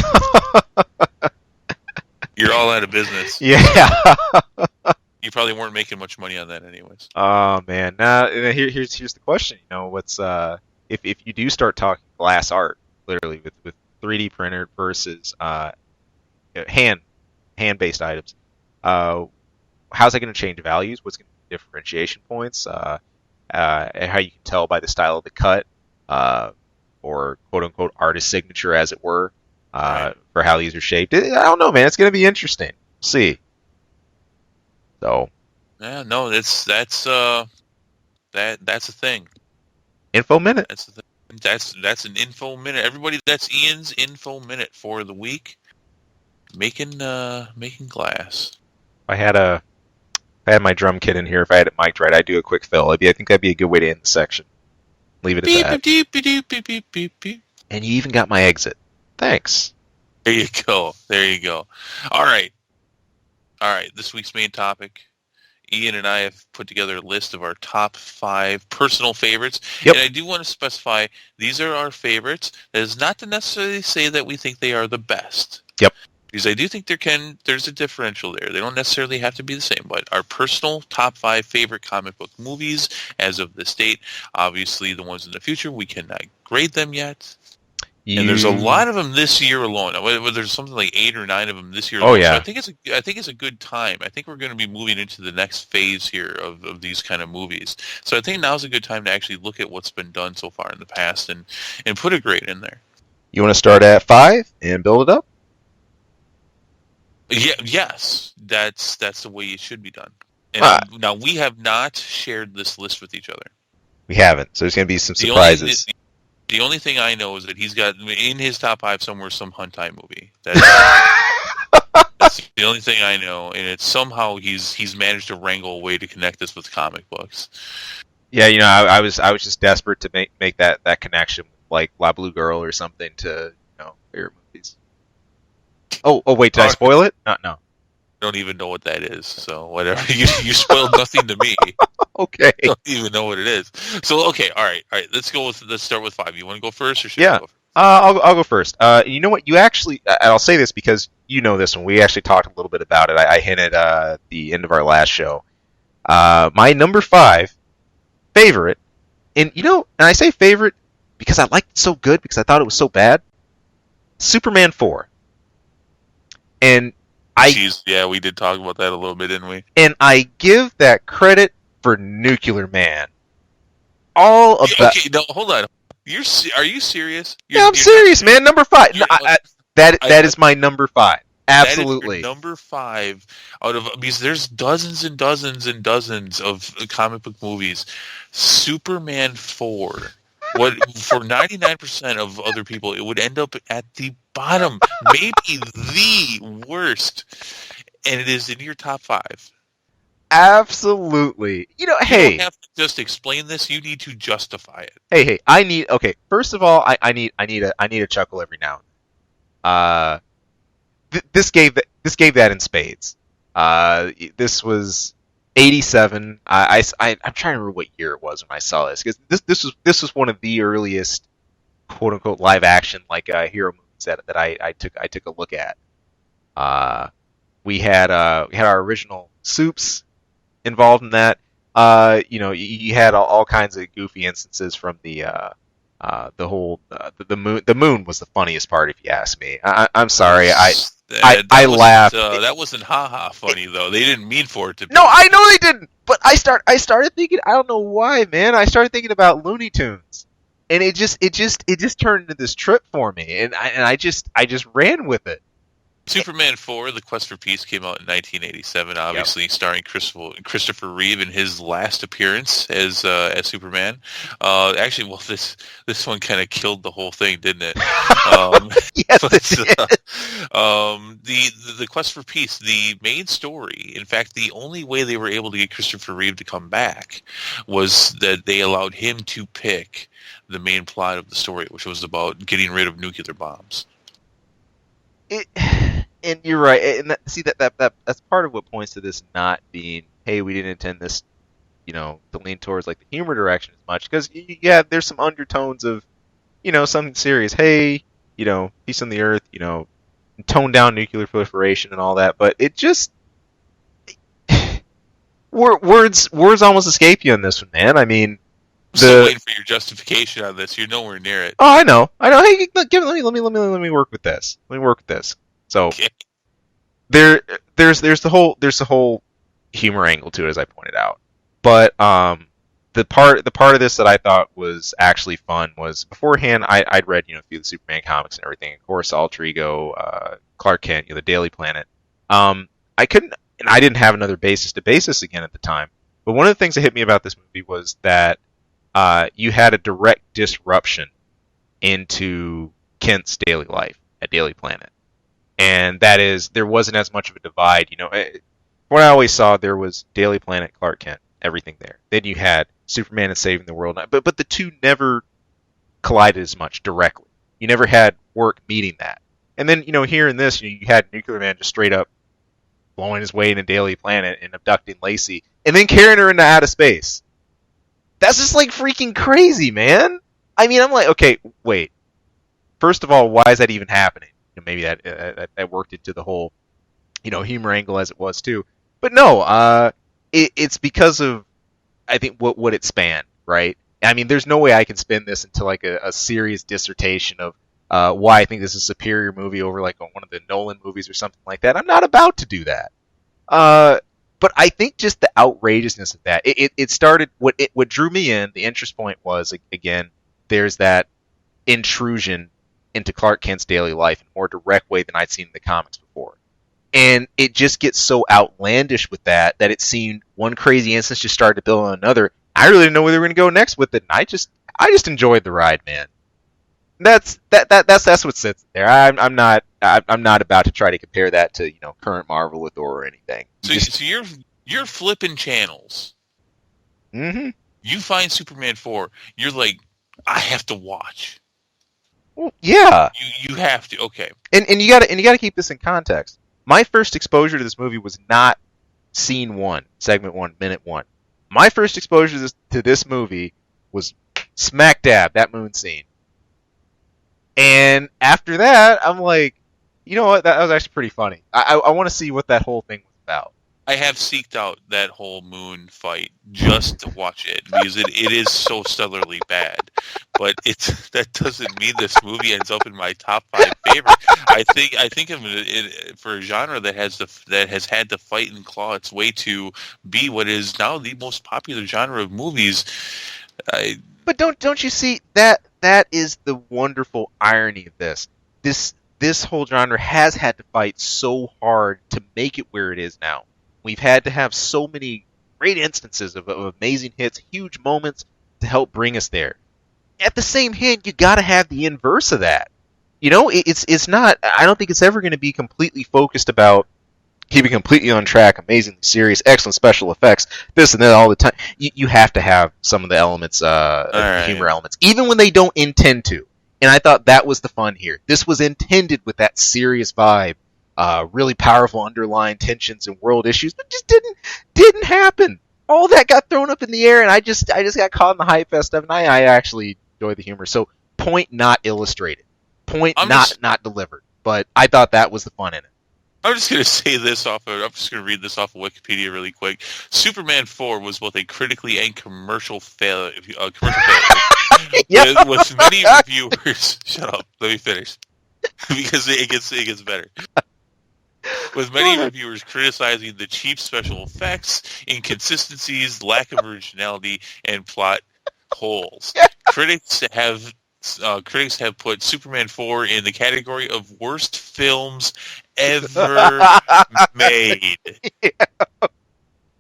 You're all out of business. Yeah. You probably weren't making much money on that, anyways. Oh man! Now here's the question. What's if you do start talking glass art, literally with 3D printer versus hand based items, how's that going to change values? What's going to differentiation points, and how you can tell by the style of the cut, or quote unquote artist signature, as it were, Right. for how these are shaped. I don't know, man. It's going to be interesting. See. So, Yeah. No, that's that's a thing. info minute. That's the thing. That's an info minute. Everybody, that's Ian's info minute for the week. Making glass. If I had my drum kit in here, if I had it mic'd right, I'd do a quick fill. I think that'd be a good way to end the section. Leave it at Beep that. beep beep beep beep beep beep beep. And you even got my exit. Thanks. There you go. There you go. All right. This week's main topic. Ian and I have put together a list of our top 5 personal favorites. Yep. And I do want to specify these are our favorites. That is not to necessarily say that we think they are the best. Yep. Because I do think there's a differential there. They don't necessarily have to be the same, but our personal top 5 favorite comic book movies as of this date. Obviously, the ones in the future, we cannot grade them yet. And there's a lot of them this year alone. There's something like 8 or 9 of them this year alone. Oh, yeah. So I think it's a good time. I think we're going to be moving into the next phase here of these kind of movies. So I think now's a good time to actually look at what's been done so far in the past and put a grade in there. You want to start at 5 and build it up? Yeah, yes, that's the way it should be done. And now we have not shared this list with each other. We haven't, so there's going to be some surprises. The only thing I know is that he's got in his top 5 somewhere some hentai movie. That's the only thing I know, and it's somehow he's managed to wrangle a way to connect this with comic books. Yeah, I was just desperate to make that connection, like La Blue Girl or something, to favorite movies. Oh wait, did I spoil it? No. I don't even know what that is, so whatever. You spoiled nothing to me. Okay. I don't even know what it is. So okay, all right. Let's start with 5. You want to go first, or should I go first? I'll go first. You know what? You actually, and I'll say this because you know this one. We actually talked a little bit about it. I hinted at the end of our last show. My number 5 favorite, and I say favorite because I liked it so good because I thought it was so bad. Superman 4. And we did talk about that a little bit, didn't we? And I give that credit for Nuclear Man. All about. Okay, no, hold on. Are you serious? I'm serious, man. Number 5. That is my number 5. Absolutely. Number 5 because there's dozens and dozens and dozens of comic book movies. Superman 4. What for 99% of other people, it would end up at the bottom, maybe the worst, and it is in your top 5. Absolutely. You don't have to just explain this. You need to justify it. Hey. First of all, I need a chuckle every now and then. This gave that in spades. This was 87. I'm trying to remember what year it was when I saw this, because this was one of the earliest quote unquote live action hero movies that I took a look at. We had our original Soups involved in that. You had all kinds of goofy instances from the whole the moon. The moon was the funniest part, if you ask me. I'm sorry. I laughed. That wasn't haha funny though. They didn't mean for it to be. No, I know they didn't. But I started thinking. I don't know why, man. I started thinking about Looney Tunes, and it just turned into this trip for me, and I just ran with it. Superman 4: The Quest for Peace came out in 1987, obviously starring Christopher Reeve in his last appearance as Superman. Actually, well, this one kind of killed the whole thing, didn't it? Yes, it did. The Quest for Peace, the main story. In fact, the only way they were able to get Christopher Reeve to come back was that they allowed him to pick the main plot of the story, which was about getting rid of nuclear bombs. And you're right, and that's part of what points to this not being, hey, we didn't intend this, to lean towards like the humor direction as much, because there's some undertones of, something serious. Hey, peace on the earth, tone down nuclear proliferation and all that, but it just words almost escape you on this one, man. I mean, I'm still waiting for your justification on this. You're nowhere near it. Oh, I know. Hey, let me work with this. So there's the whole humor angle to it, as I pointed out. But the part of this that I thought was actually fun was beforehand I'd read a few of the Superman comics and everything. Of course, Alter Ego, Clark Kent, the Daily Planet. I couldn't, and I didn't have another basis to base this again at the time. But one of the things that hit me about this movie was that you had a direct disruption into Kent's daily life at Daily Planet, and that is there wasn't as much of a divide. What I always saw, there was Daily Planet, Clark Kent, everything there. Then you had Superman and Saving the World, but the two never collided as much directly. You never had work meeting that. And then here in this, you had Nuclear Man just straight up blowing his way into Daily Planet and abducting Lacey, and then carrying her into outer space. That's just like freaking crazy, man. I mean, I'm like, okay, wait. First of all, why is that even happening? Maybe that worked into the whole, humor angle as it was too. But no, it's because of, I think, what it spanned, right? I mean, there's no way I can spin this into like a serious dissertation of why I think this is a superior movie over like one of the Nolan movies or something like that. I'm not about to do that. But I think just the outrageousness of that, it started, what drew me in, the interest point was, again, there's that intrusion into Clark Kent's daily life in a more direct way than I'd seen in the comics before. And it just gets so outlandish with that it seemed one crazy instance just started to build on another. I really didn't know where they were going to go next with it, and I just enjoyed the ride, man. That's what sits there. I'm not about to try to compare that to current Marvel with Thor or anything. So you're flipping channels. Mm-hmm. You find Superman 4, you're like, I have to watch. Well, yeah. You have to. Okay. And you gotta keep this in context. My first exposure to this movie was not scene 1, segment 1, minute 1. My first exposure to this movie was smack dab that moon scene. And after that, I'm like, you know what? That was actually pretty funny. I want to see what that whole thing was about. I have seeked out that whole moon fight just to watch it because it is so stellarly bad. But that doesn't mean this movie ends up in my top 5 favorite. I think of it for a genre that has had to fight and claw its way to be what is now the most popular genre of movies. But don't you see that is the wonderful irony of this. This whole genre has had to fight so hard to make it where it is now. We've had to have so many great instances of amazing hits, huge moments to help bring us there. At the same hand, you got to have the inverse of that. It's not. I don't think it's ever going to be completely focused about keeping completely on track, amazingly serious, excellent special effects, this and that all the time. You have to have some of the elements, humor elements, even when they don't intend to. And I thought that was the fun here. This was intended with that serious vibe. Really powerful underlying tensions and world issues, but just didn't happen. All that got thrown up in the air, and I just got caught in the hype fest stuff, and I actually enjoyed the humor. So, point not illustrated, point not delivered. But I thought that was the fun in it. I'm just going to say this I'm just going to read this off of Wikipedia really quick. Superman 4 was both a critically and commercial failure. Yep. With many reviewers, shut up, let me finish, because it gets better. With many reviewers criticizing the cheap special effects, inconsistencies, lack of originality, and plot holes. Critics have put Superman 4 in the category of worst films ever made. Yeah.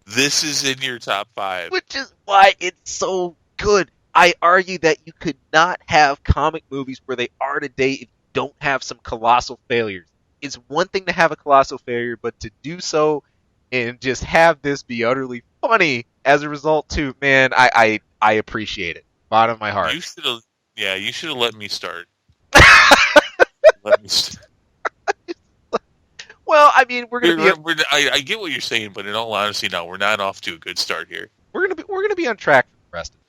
This is in your top 5. Which is why it's so good. I argue that you could not have comic movies where they are today if you don't have some colossal failures. It's one thing to have a colossal failure, but to do so and just have this be utterly funny as a result too, man, I appreciate it. Bottom of my heart. You should have let me start. Well, I mean, I get what you're saying, but in all honesty, no, we're not off to a good start here. We're gonna be on track for the rest of it.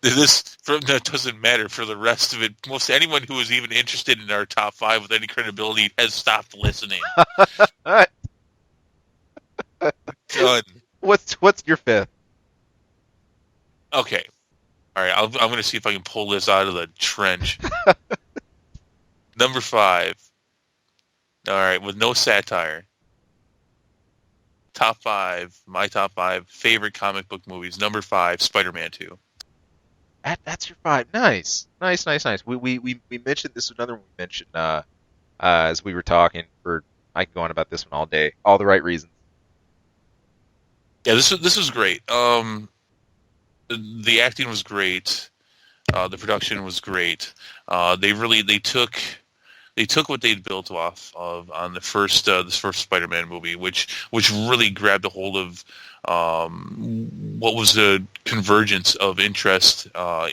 That doesn't matter for the rest of it. Most anyone who is even interested in our top 5 with any credibility has stopped listening. Done. What's your 5th? Okay. All right, I'm going to see if I can pull this out of the trench. Number 5. All right, with no satire. top five, my top five favorite comic book movies. Number 5, Spider-Man 2. That's your 5. Nice, nice, nice, nice. We mentioned this. Another one we mentioned as we were talking. For I could go on about this one all day. All the right reasons. Yeah, this was great. The acting was great. The production was great. They took what they'd built off of on this first Spider-Man movie, which really grabbed a hold of what was a convergence of interest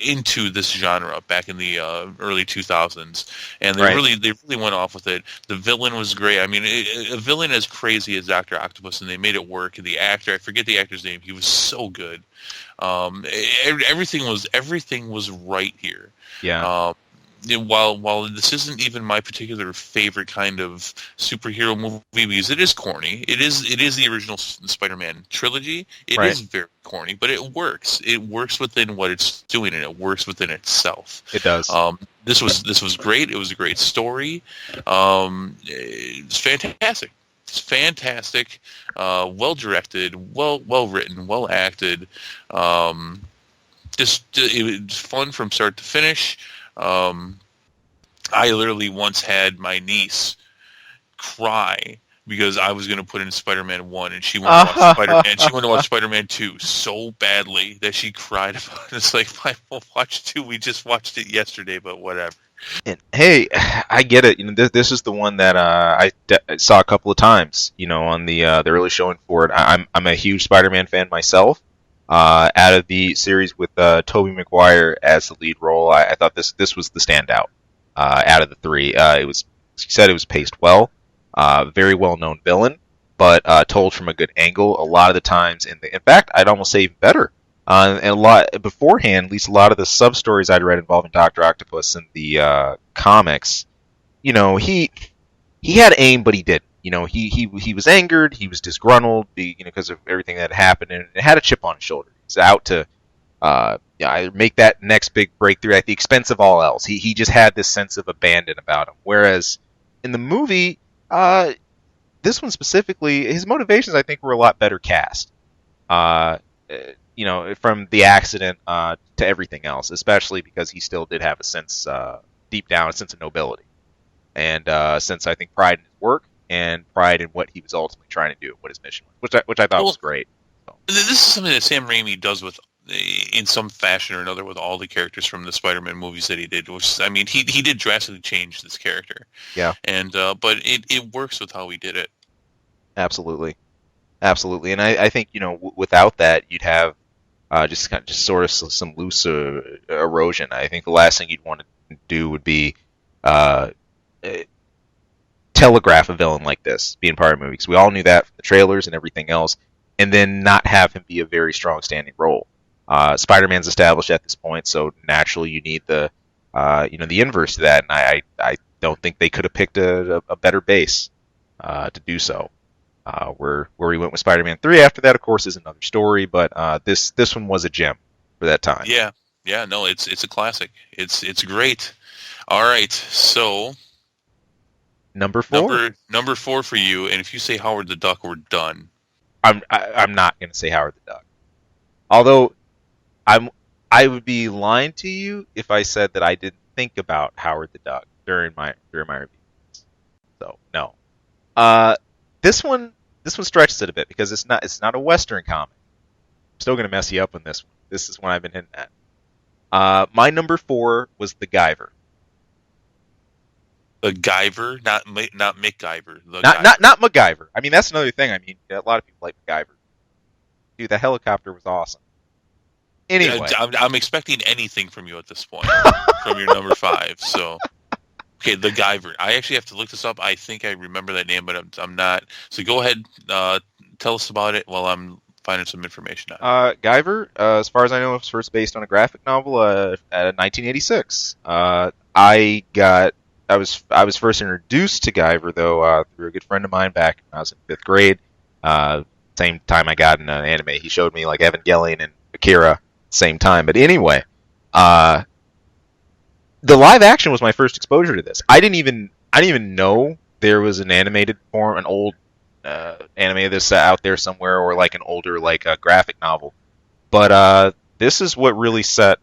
into this genre back in the early 2000s, and Right. they really went off with it. The villain was great. I mean, a villain as crazy as Doctor Octopus, and they made it work. The actor, I forget the actor's name, he was so good. Everything was right here. Yeah. While this isn't even my particular favorite kind of superhero movie, because it is corny. It is the original Spider-Man trilogy. It Right. is very corny, but it works. It works within what it's doing, and it works within itself. It does. This was great. It was a great story. It's fantastic. It's fantastic. Well directed. Well written. Well acted. It was fun from start to finish. I literally once had my niece cry because I was going to put in Spider-Man 1 and she wanted to watch Spider-Man. She wanted to watch Spider-Man 2 so badly that she cried about it. It's like, fine, we'll watch 2. We just watched it yesterday, but whatever. And hey, I get it. You know, this is the one that I saw a couple of times. You know, on the early showing for it. I'm a huge Spider-Man fan myself. Out of the series with Tobey Maguire as the lead role, I thought this was the standout out of the three. It was, she said, it was paced well, very well known villain, but told from a good angle. A lot of the times, in fact, I'd almost say even better. And a lot beforehand, at least a lot of the sub stories I'd read involving Doctor Octopus in the comics, you know, he had aim, but he didn't. You know, he was angered, he was disgruntled, because of everything that had happened, and it had a chip on his shoulder. He's out to make that next big breakthrough at the expense of all else. He just had this sense of abandon about him. Whereas in the movie, this one specifically, his motivations I think were a lot better cast. From the accident to everything else, especially because he still did have a sense, deep down, a sense of nobility, and a sense, I think, pride in his work and pride in what he was ultimately trying to do, what his mission was, which I thought was great. So. This is something that Sam Raimi does in some fashion or another with all the characters from the Spider-Man movies that he did. Which, I mean, he did drastically change this character. Yeah. And but it works with how he did it. Absolutely. And I think without that you'd have just sort of some loose erosion. I think the last thing you'd want to do would be telegraph a villain like this being part of the movie, because we all knew that from the trailers and everything else, and then not have him be a very strong standing role. Spider-Man's established at this point, so naturally you need the inverse to that, and I don't think they could have picked a better base to do so. Where we went with Spider-Man 3 after that, of course, is another story, but this one was a gem for that time. Yeah, no, it's a classic. It's great. All right, so number 4. Number 4 for you, and if you say Howard the Duck, we're done. I'm not going to say Howard the Duck. Although I would be lying to you if I said that I didn't think about Howard the Duck during my review. So no. This one stretches it a bit because it's not a Western comic. I'm still going to mess you up on this one. This is one I've been hinting at. My number 4 was The Guyver. The Guyver, not MacGyver. Not MacGyver. I mean, that's another thing. I mean, a lot of people like MacGyver. Dude, the helicopter was awesome. Anyway, I'm expecting anything from you at this point from your number 5. So, okay, The Guyver. I actually have to look this up. I think I remember that name, but I'm not. So go ahead, tell us about it while I'm finding some information on it. Guyver, as far as I know, was first based on a graphic novel at 1986. I was first introduced to Guyver, though, through a good friend of mine back when I was in 5th grade. Same time I got in anime. He showed me like Evangelion and Akira same time. But anyway, the live action was my first exposure to this. I didn't even know there was an animated form, an old anime of this out there somewhere, or like an older like graphic novel. But this is what really set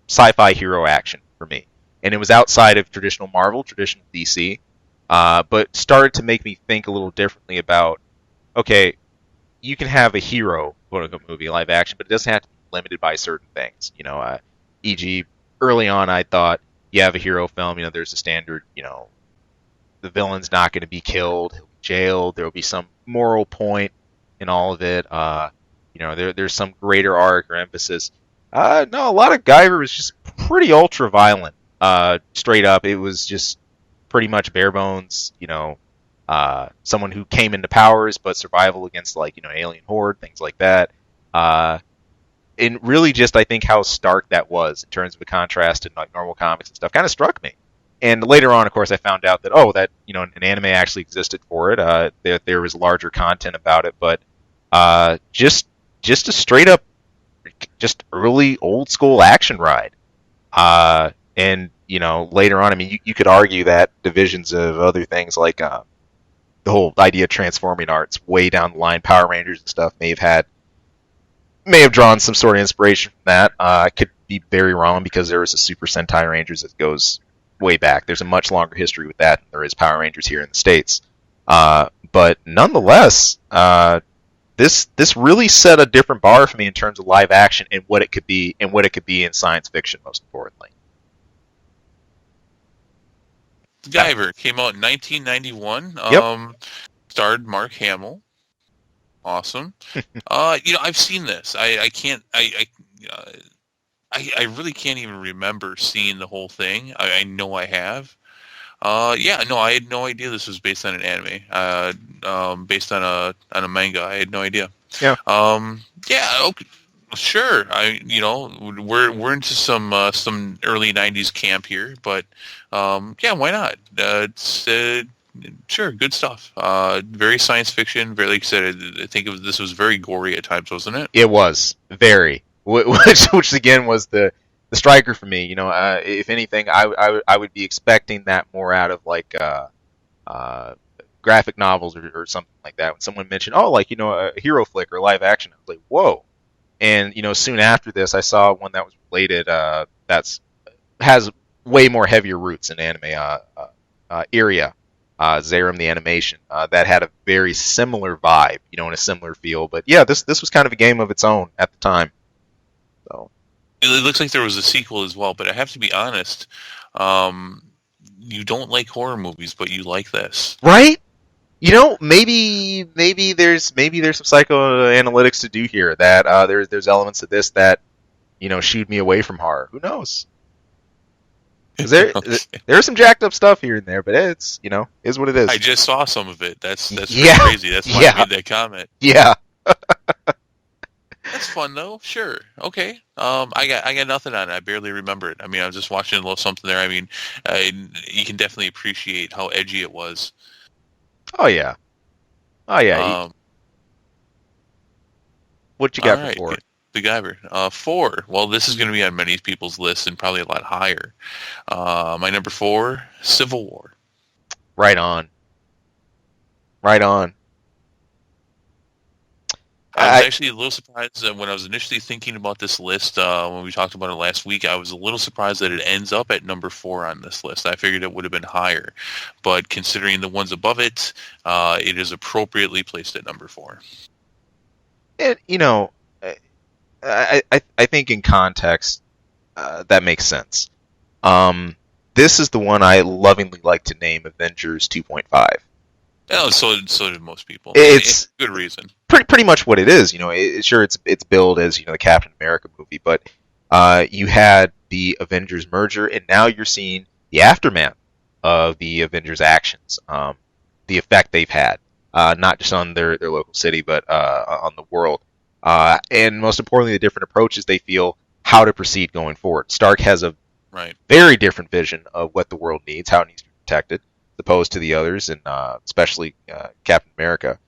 sci-fi hero action for me, and it was outside of traditional Marvel, traditional DC, but started to make me think a little differently about okay, you can have a hero quote unquote movie live action, but it doesn't have to be limited by certain things. E.g., early on I thought you have a hero film, there's a standard, the villain's not going to be killed, he'll be jailed, there will be some moral point in all of it. There's some greater arc or emphasis. No, a lot of Guyver was just pretty ultra violent. Straight up, it was just pretty much bare bones. Someone who came into powers, but survival against like alien horde, things like that. And really, just I think how stark that was in terms of a contrast to like normal comics and stuff kind of struck me. And later on, of course, I found out that an anime actually existed for it. There was larger content about it, but just a straight up, just early old school action ride. And later on, I mean, you could argue that divisions of other things like the whole idea of transforming arts way down the line, Power Rangers and stuff may have drawn some sort of inspiration from that. I could be very wrong because there was a Super Sentai Rangers that goes way back. There's a much longer history with that than there is Power Rangers here in the States. But nonetheless, this really set a different bar for me in terms of live action and what it could be in science fiction, most importantly. Guyver came out in 1991. Yep. Starred Mark Hamill. Awesome. I've seen this. I can't. I really can't even remember seeing the whole thing. I know I have. I had no idea this was based on an anime. Based on a manga. I had no idea. Yeah. Okay. Sure. We're into some early '90s camp here, but why not? Sure, good stuff. Very science fiction. Very, like I said, I think this was very gory at times, wasn't it? It was very, which again was the striker for me. If anything, I would be expecting that more out of like graphic novels or something like that. When someone mentioned, a hero flick or live action, I was like, whoa. And soon after this, I saw one that was related. Has way more heavier roots in anime. Area, Zerum the animation, that had a very similar vibe, and a similar feel. But yeah, this was kind of a game of its own at the time. So it looks like there was a sequel as well. But I have to be honest, you don't like horror movies, but you like this, right? Maybe there's some psychoanalytics to do here. That there's elements of this that shooed me away from horror. Who knows? There's some jacked up stuff here and there, but it's is what it is. I just saw some of it. That's yeah. crazy. That's why I made that comment. Yeah. That's fun though. Sure. Okay. I got nothing on it. I barely remember it. I mean, I was just watching a little something there. I mean, you can definitely appreciate how edgy it was. Oh yeah. What you got right, for 4? The Guyver. 4. Well, this is going to be on many people's lists and probably a lot higher. My number 4, Civil War. Right on. I was actually a little surprised when I was initially thinking about this list, when we talked about it last week, I was a little surprised that it ends up at number 4 on this list. I figured it would have been higher. But considering the ones above it, it is appropriately placed at number 4. And, I think in context, that makes sense. This is the one I lovingly like to name Avengers 2.5. Oh, so did most people. It's good reason. Pretty much what it is. It's billed as the Captain America movie, but you had the Avengers merger, and now you're seeing the aftermath of the Avengers actions, the effect they've had, not just on their local city, but on the world, and most importantly, the different approaches they feel how to proceed going forward. Stark has a very different vision of what the world needs, how it needs to be protected, as opposed to the others, and especially Captain America.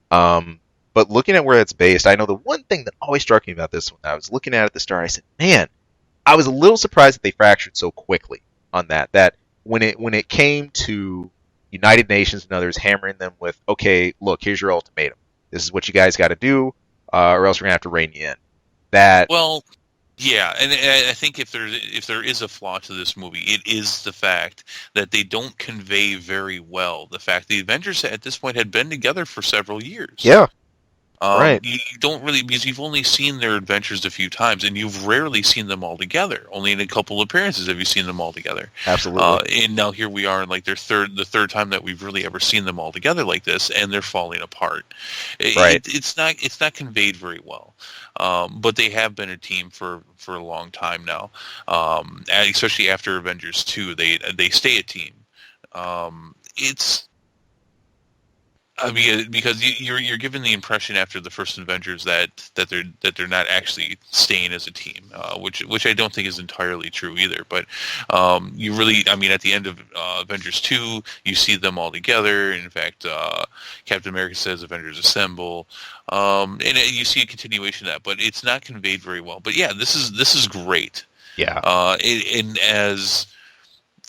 But looking at where it's based, I know the one thing that always struck me about this one, I was looking at it at the start, I said, man, I was a little surprised that they fractured so quickly on that. That when it came to United Nations and others hammering them with, okay, look, here's your ultimatum. This is what you guys got to do, or else we're gonna have to rein you in. That Well, yeah, and I think if there is a flaw to this movie, it is the fact that they don't convey very well the fact the Avengers at this point had been together for several years. yeah, right, You don't really, because you've only seen their adventures a few times, and you've rarely seen them all together. Only in a couple appearances have you seen them all together. absolutely, And now here we are, like the third time that we've really ever seen them all together like this, and they're falling apart. right. It's not conveyed very well. But they have been a team for a long time now. And especially after Avengers 2, they stay a team. It's I mean, because you're given the impression after the first Avengers that they're not actually staying as a team, which I don't think is entirely true either. But you really, I mean, at the end of Avengers 2, you see them all together. In fact, Captain America says "Avengers Assemble," and you see a continuation of that, but it's not conveyed very well. But yeah, this is great. Yeah, And as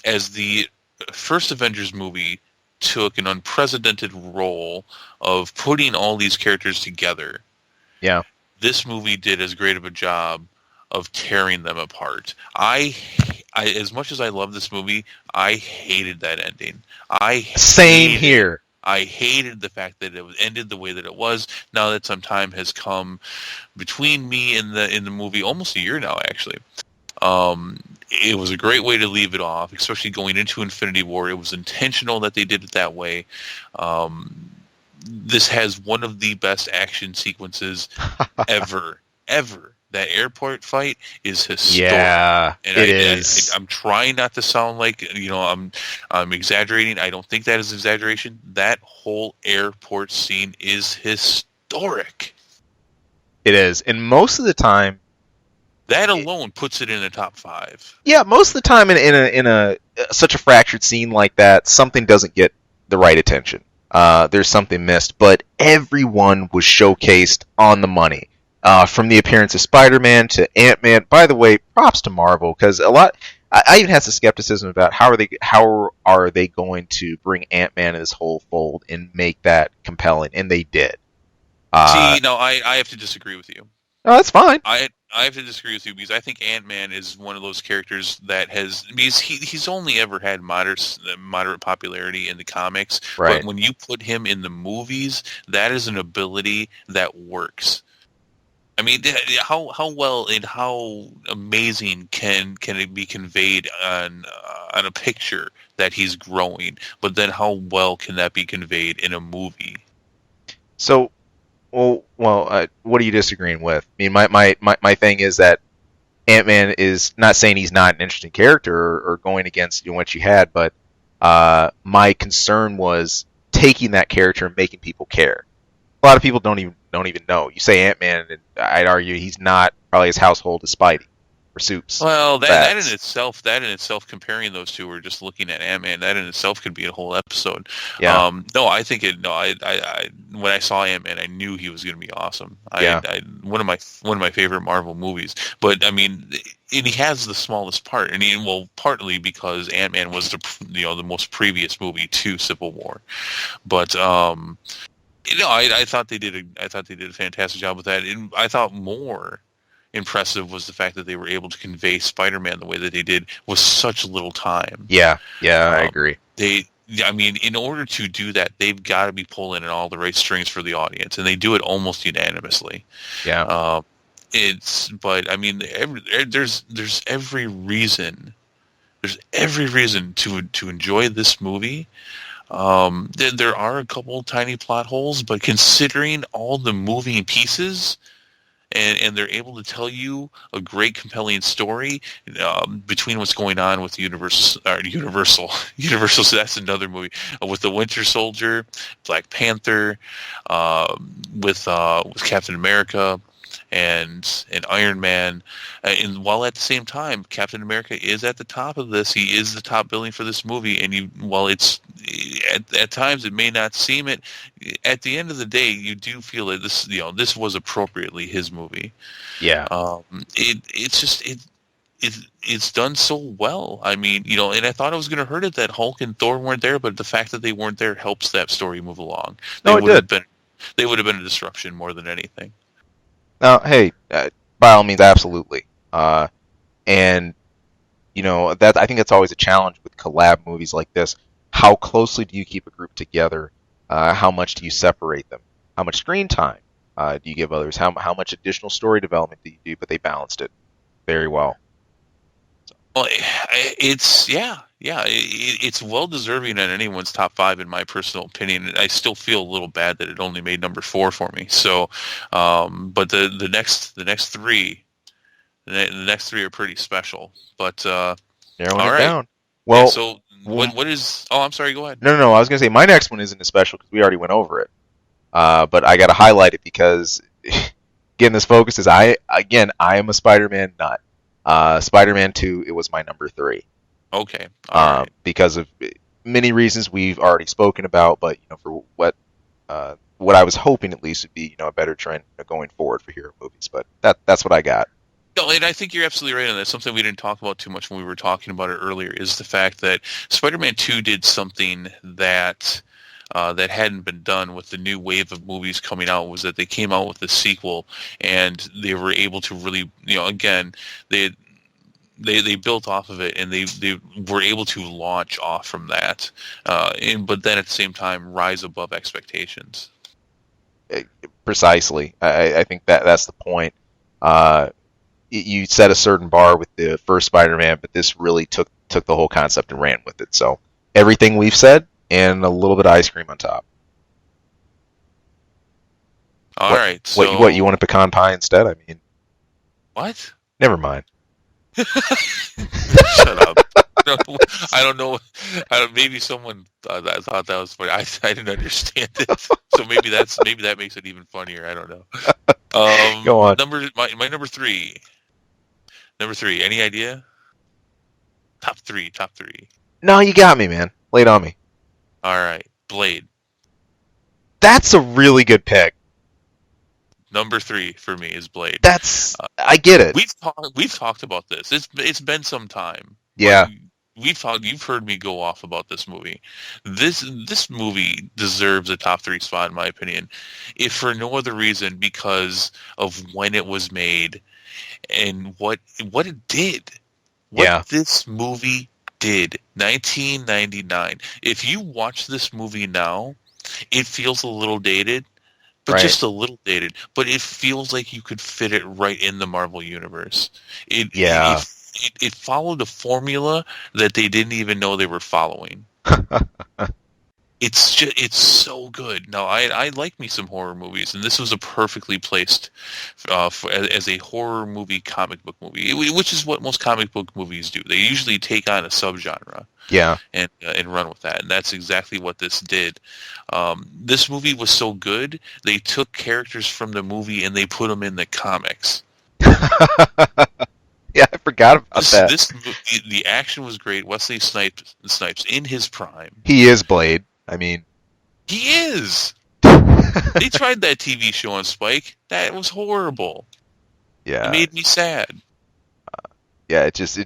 the first Avengers movie took an unprecedented role of putting all these characters together, yeah. this movie did as great of a job of tearing them apart. As much as I love this movie, I hated that ending. Same here. I hated the fact that it was ended the way that it was. Now that some time has come between me and the movie, almost a year now actually. It was a great way to leave it off, especially going into Infinity War. It was intentional that they did it that way. This has one of the best action sequences ever. That airport fight is historic. Yeah, and it is. I'm trying not to sound like I'm exaggerating. I don't think that is exaggeration. That whole airport scene is historic. It is, and most of the time, that alone puts it in the top 5. yeah, most of the time in a such a fractured scene like that, something doesn't get the right attention. There's something missed, but everyone was showcased on the money. From the appearance of Spider-Man to Ant-Man. By the way, props to Marvel, because I even had some skepticism about how are they going to bring Ant-Man in this whole fold and make that compelling, and they did. See, no, I have to disagree with you. No, that's fine. I have to disagree with you because I think Ant-Man is one of those characters that because he's only ever had moderate popularity in the comics, right. But when you put him in the movies, that is an ability that works. I mean, how well and how amazing can it be conveyed on a picture that he's growing, but then how well can that be conveyed in a movie? So, well, what are you disagreeing with? I mean, my thing is that Ant-Man is not saying he's not an interesting character or going against what you had, but my concern was taking that character and making people care. A lot of people don't even know. You say Ant-Man, and I'd argue he's not probably as household as Spidey or Soups. Well, that in itself, comparing those two, or just looking at Ant-Man, that in itself could be a whole episode. Yeah. No, I think it. No, I when I saw Ant-Man, I knew he was going to be awesome. One of my favorite Marvel movies. But I mean, and he has the smallest part, and partly because Ant-Man was the most previous movie to Civil War, but I thought they did a fantastic job with that. And I thought more impressive was the fact that they were able to convey Spider-Man the way that they did with such little time. Yeah, I agree. In order to do that, they've got to be pulling in all the right strings for the audience, and they do it almost unanimously. Yeah. But I mean, there's every reason to enjoy this movie. There are a couple tiny plot holes, but considering all the moving pieces, and they're able to tell you a great, compelling story between what's going on with Universal. So that's another movie with the Winter Soldier, Black Panther, with Captain America. And Iron Man, and while at the same time, Captain America is at the top of this. He is the top billing for this movie, and while it's at times it may not seem it, at the end of the day, you do feel that this was appropriately his movie. Yeah. it's done so well. I mean, and I thought it was going to hurt it that Hulk and Thor weren't there, but the fact that they weren't there helps that story move along. They No, it would did. have been they would have been a disruption more than anything. Now, hey, by all means, absolutely. And that I think that's always a challenge with collab movies like this. How closely do you keep a group together? How much do you separate them? How much screen time do you give others? How much additional story development do you do? But they balanced it very well. Well, it's well deserving in anyone's top five, in my personal opinion. I still feel a little bad that it only made number 4 for me. So, but the next three, the next three are pretty special. But Narrowing all it right, down. yeah. Well, So what is? Oh, I'm sorry. Go ahead. no. I was gonna say my next one isn't as special because we already went over it. But I got to highlight it because again, this focus is I am a Spider-Man nut. Spider-Man 2, it was my number 3. Okay. All right. Because of many reasons we've already spoken about, but for what I was hoping at least would be a better trend going forward for hero movies. But that's what I got. No, and I think you're absolutely right on that. Something we didn't talk about too much when we were talking about it earlier is the fact that Spider-Man 2 did something that that hadn't been done with the new wave of movies coming out, was that they came out with a sequel and they were able to really, again, they built off of it, and they were able to launch off from that, but then at the same time rise above expectations. Precisely. I think that's the point. You set a certain bar with the first Spider-Man, but this really took the whole concept and ran with it. So everything we've said, and a little bit of ice cream on top. All right. So What you want a pecan pie instead? I mean, what? Never mind. Shut up. I don't know. Maybe someone thought that was funny. I didn't understand it. So maybe that makes it even funnier. I don't know. Go on. My number 3. Number 3. Any idea? Top three. No, you got me, man. Lay it on me. All right. Blade. That's a really good pick. Number 3 for me is Blade. I get it. We've talked about this. It's been some time. Yeah. You've heard me go off about this movie. This movie deserves a top 3 spot in my opinion, if for no other reason because of when it was made and what it did. What this movie did. 1999. If you watch this movie now, it feels a little dated. But just a little dated. But it feels like you could fit it right in the Marvel Universe. It followed a formula that they didn't even know they were following. It's so good. Now, I like me some horror movies, and this was a perfectly placed as a horror movie, comic book movie, which is what most comic book movies do. They usually take on a subgenre, and run with that, and that's exactly what this did. This movie was so good, they took characters from the movie and they put them in the comics. Yeah, I forgot about that. The action was great. Wesley Snipes in his prime. He is Blade. I mean, he is. They tried that TV show on Spike. That was horrible. Yeah, it made me sad. Yeah, it just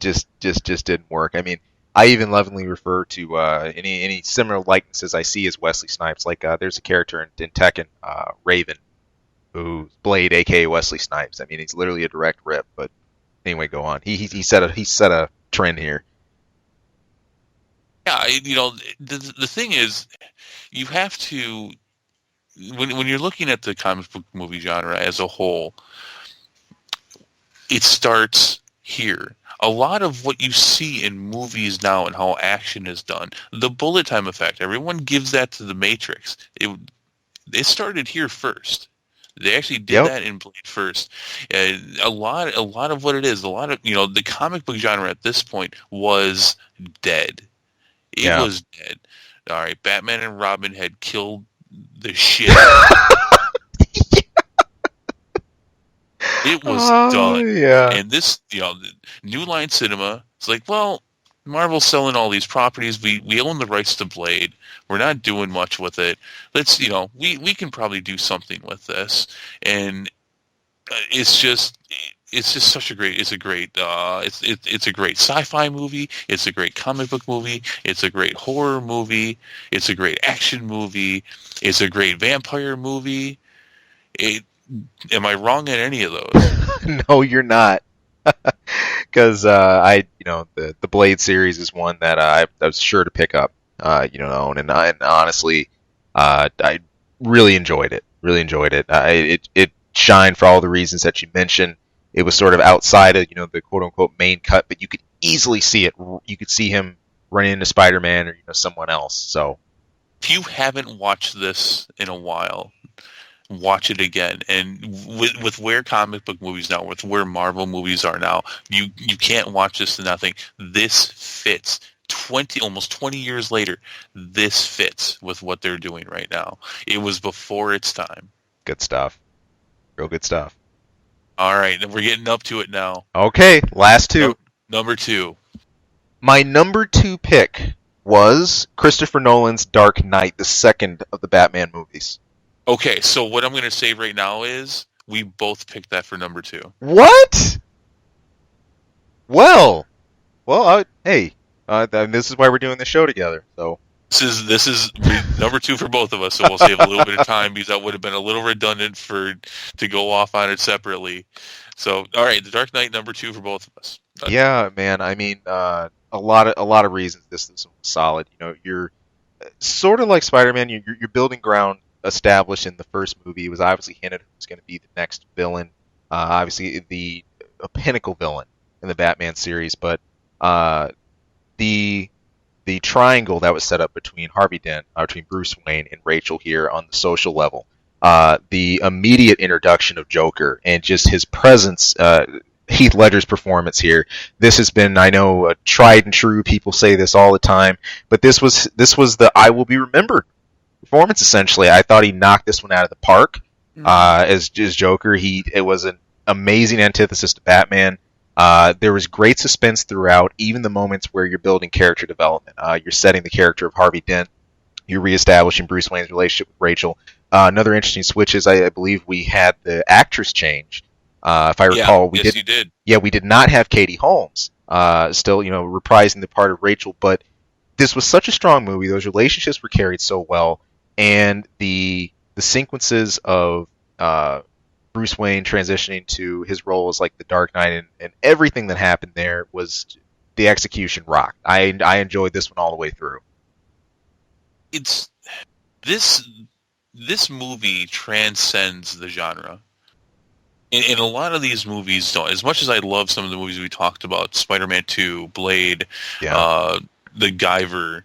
didn't work. I mean, I even lovingly refer to any similar likenesses I see as Wesley Snipes. Like there's a character in Tekken, Raven, who's Blade, aka Wesley Snipes. I mean, he's literally a direct rip. But anyway, go on. He set a trend here. Yeah, the thing is, you have to when you're looking at the comic book movie genre as a whole, it starts here. A lot of what you see in movies now and how action is done, the bullet time effect, everyone gives that to the Matrix. It started here first. They actually did that in Blade first. A lot of what it is, the comic book genre at this point was dead. It was dead. All right, Batman and Robin had killed the shit. It was done. Yeah. And this, New Line Cinema, it's like, well, Marvel's selling all these properties. We own the rights to Blade. We're not doing much with it. Let's, we can probably do something with this. And it's just, it's just such a great. It's a great sci-fi movie. It's a great comic book movie. It's a great horror movie. It's a great action movie. It's a great vampire movie. It, am I wrong in any of those? No, you're not. Because the Blade series is one that I was sure to pick up, own, and honestly, I really enjoyed it. Really enjoyed it. It shined for all the reasons that you mentioned. It was sort of outside of the quote unquote main cut, but you could easily see it. You could see him running into Spider-Man or someone else. So If you haven't watched this in a while, watch it again. And with where comic book movies now, with where Marvel movies are now, you can't watch this to nothing. This fits. Almost 20 years later, this fits with what they're doing right now. It was before its time. good stuff. Real good stuff. All right, and we're getting up to it now. Okay, last two. Number 2. My number 2 pick was Christopher Nolan's Dark Knight, the second of the Batman movies. Okay, so what I'm going to say right now is we both picked that for number 2. What? Well, hey, this is why we're doing the show together. So This is number 2 for both of us, so we'll save a little bit of time because that would have been a little redundant to go off on it separately. So, all right, The Dark Knight number 2 for both of us. yeah, man. I mean, a lot of reasons this was solid. You're sort of like Spider-Man. You're building ground established in the first movie. It was obviously hinted who was going to be the next villain. Obviously, a pinnacle villain in the Batman series, but the triangle that was set up between Harvey Dent, between Bruce Wayne and Rachel here on the social level, the immediate introduction of Joker and just his presence, Heath Ledger's performance here. This has been, I know, tried and true. People say this all the time, but this was the I will be remembered performance. Essentially, I thought he knocked this one out of the park as Joker. It was an amazing antithesis to Batman. There was great suspense throughout, even the moments where you're building character development. You're setting the character of Harvey Dent. You're reestablishing Bruce Wayne's relationship with Rachel. Another interesting switch is I believe we had the actress change. If I recall, you did. Yeah, we did not have Katie Holmes still, reprising the part of Rachel. But this was such a strong movie. Those relationships were carried so well, and the sequences of Bruce Wayne transitioning to his role as like the Dark Knight and everything that happened there was the execution rocked. I enjoyed this one all the way through. It's this movie transcends the genre. And a lot of these movies don't. As much as I love some of the movies we talked about, Spider-Man 2, Blade, The Guyver,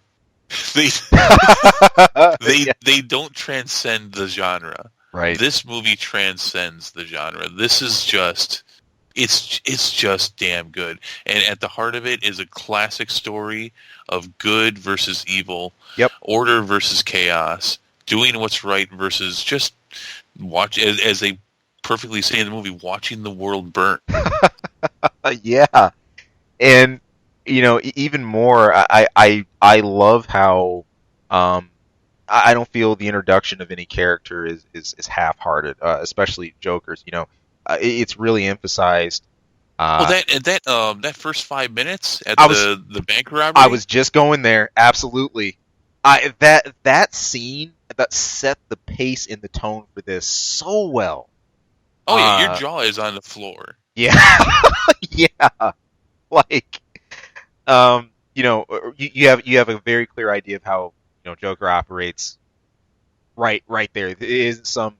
they don't transcend the genre. Right. This movie transcends the genre. This is just it's just damn good. And at the heart of it is a classic story of good versus evil, order versus chaos, doing what's right versus just watch as they perfectly say in the movie, watching the world burn. Yeah. And even more, I love how I don't feel the introduction of any character is half-hearted, especially Joker's. It's really emphasized. That first 5 minutes at the bank robbery. I was just going there. Absolutely. That scene that set the pace and the tone for this so well. Oh yeah, your jaw is on the floor. Yeah, yeah. Like, you have a very clear idea of how Joker operates. Right there. It isn't some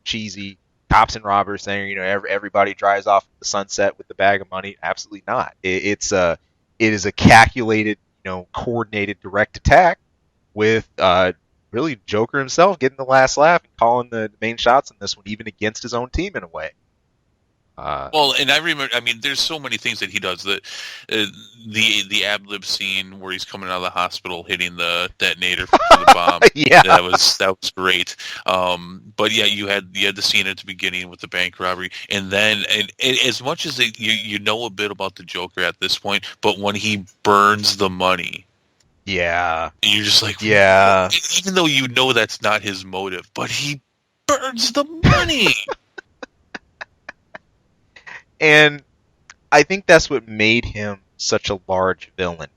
cheesy cops and robbers saying everybody drives off the sunset with the bag of money. Absolutely not. It is a calculated coordinated direct attack with really Joker himself getting the last laugh and calling the main shots in this one, even against his own team in a way. Well, and I remember. I mean, there's so many things that he does. The ad lib scene where he's coming out of the hospital, hitting the detonator for the bomb. Yeah, that was great. But yeah, you had the scene at the beginning with the bank robbery, and then and as much as you know a bit about the Joker at this point, but when he burns the money. Yeah. You're just like, yeah. Even though you know that's not his motive, but he burns the money. And I think that's what made him such a large villain.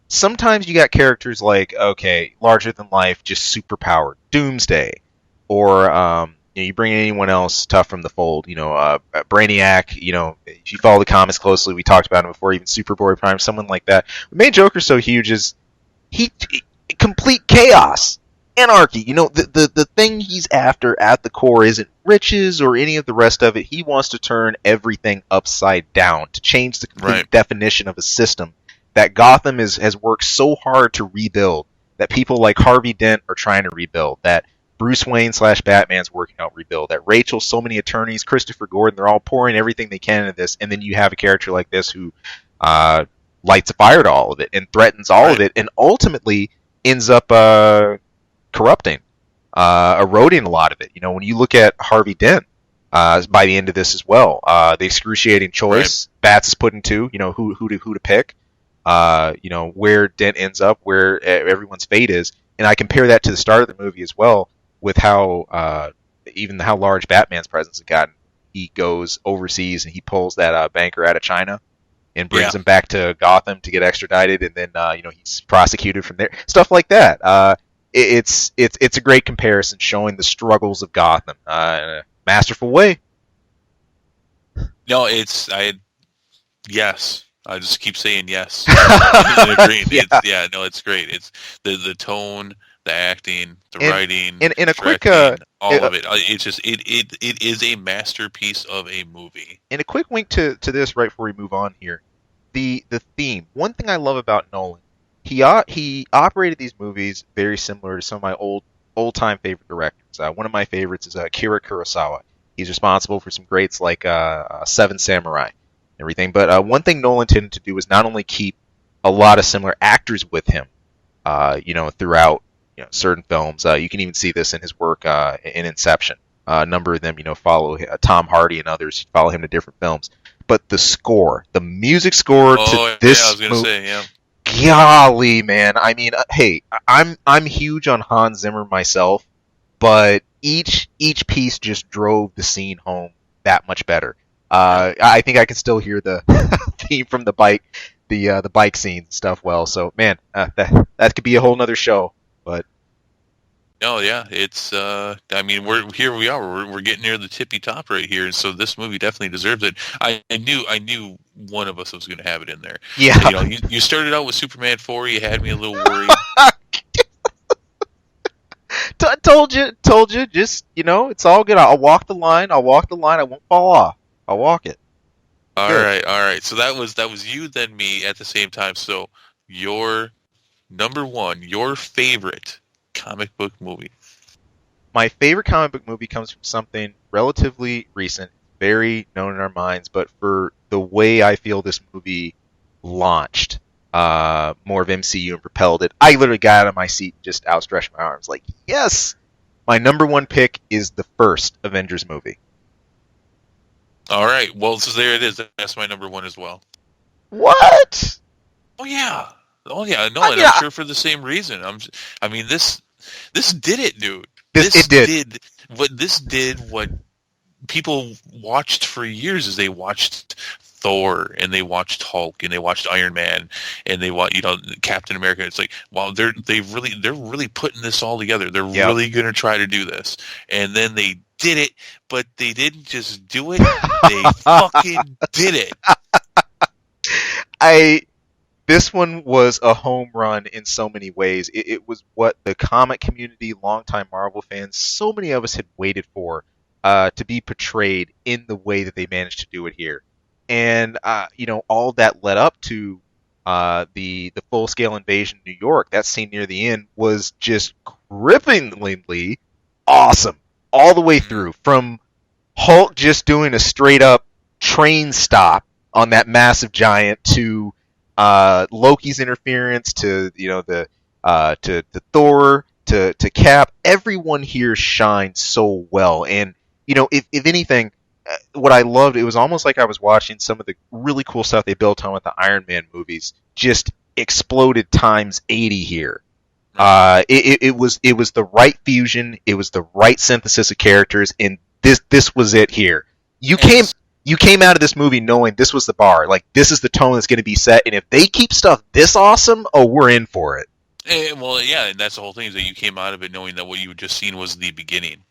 Sometimes you got characters like, okay, larger than life, just super powered, Doomsday, or you bring in anyone else tough from the fold. Brainiac. If you follow the comics closely, we talked about him before. Even Superboy Prime, someone like that. What made Joker so huge is he complete chaos, anarchy. The thing he's after at the core isn't riches or any of the rest of it. He wants to turn everything upside down, to change the complete definition of a system that Gotham has worked so hard to rebuild, that people like Harvey Dent are trying to rebuild, that Bruce Wayne / Batman's working out rebuild, that Rachel, so many attorneys, Christopher Gordon, they're all pouring everything they can into this, and then you have a character like this who lights a fire to all of it and threatens all of it, and ultimately ends up corrupting, eroding a lot of it. When you look at Harvey Dent, by the end of this as well, the excruciating choice Bats is put into, who to pick. Where Dent ends up, where everyone's fate is, and I compare that to the start of the movie as well, with how even how large Batman's presence has gotten. He goes overseas and he pulls that banker out of China and brings him back to Gotham to get extradited, and then he's prosecuted from there. Stuff like that. It's a great comparison, showing the struggles of Gotham. Masterful way. No, yes. I just keep saying yes. It's great. It's the tone, the acting, the writing, and a quick all of it. It's just it is a masterpiece of a movie. And a quick wink to this right before we move on here. The theme. One thing I love about Nolan, he operated these movies very similar to some of my old time favorite directors. One of my favorites is Akira Kurosawa. He's responsible for some greats like Seven Samurai. Everything, but one thing Nolan tended to do was not only keep a lot of similar actors with him, throughout certain films. You can even see this in his work in Inception. A number of them, follow Tom Hardy and others follow him to different films. But the music score to this movie, golly, man! I mean, hey, I'm huge on Hans Zimmer myself, but each piece just drove the scene home that much better. I think I can still hear the theme from the bike scene and stuff well. So, man, that could be a whole nother show. But no, yeah, it's. I mean, we are. We're getting near the tippy top right here, and so this movie definitely deserves it. I knew one of us was going to have it in there. Yeah. You started out with Superman 4. You had me a little worried. Told you. Just it's all good. I'll walk the line. I won't fall off. I'll walk it. All right. So that was you, then me at the same time. So your number one, your favorite comic book movie. My favorite comic book movie comes from something relatively recent, very known in our minds, but for the way I feel this movie launched more of MCU and propelled it, I literally got out of my seat and just outstretched my arms like, yes! My number one pick is the first Avengers movie. All right. Well, so there it is. That's my number one as well. What? Oh yeah. No, and I'm sure for the same reason. This did it, dude. This did what people watched for years. Is they watched Thor and they watched Hulk and they watched Iron Man and they watched Captain America. It's like, wow, they're really putting this all together. They're really gonna try to do this, and then they did it, but they didn't just do it. They fucking did it. This one was a home run in so many ways. It was what the comic community, longtime Marvel fans, so many of us had waited for, to be portrayed in the way that they managed to do it here. And all that led up to the full-scale invasion of New York. That scene near the end was just cripplingly awesome. All the way through, from Hulk just doing a straight up train stop on that massive giant to Loki's interference to to Thor to Cap. Everyone here shined so well, and if anything, what I loved, it was almost like I was watching some of the really cool stuff they built on with the Iron Man movies just exploded times 80 here. It was the right fusion. It was the right synthesis of characters, and this was it here. you came out of this movie knowing this was the bar. Like, this is the tone that's going to be set. And if they keep stuff this awesome, oh, we're in for it. Well, yeah, and that's the whole thing, is that you came out of it knowing that what you had just seen was the beginning.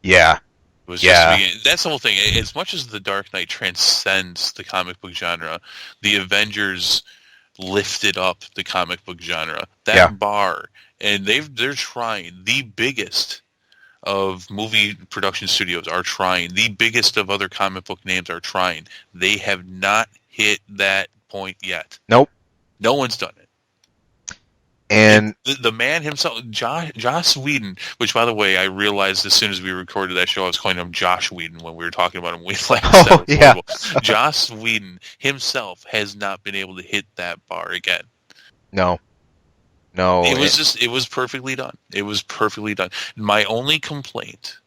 Yeah. It was just the beginning. That's the whole thing. As much as The Dark Knight transcends the comic book genre, the Avengers lifted up the comic book genre. That bar, and they're trying. The biggest of movie production studios are trying. The biggest of other comic book names are trying. They have not hit that point yet. Nope. No one's done it. And the man himself, Joss Whedon, which, by the way, I realized as soon as we recorded that show, I was calling him Josh Whedon when we were talking about him way last. Oh, yeah. Joss Whedon himself has not been able to hit that bar again. No. It was perfectly done. It was perfectly done. My only complaint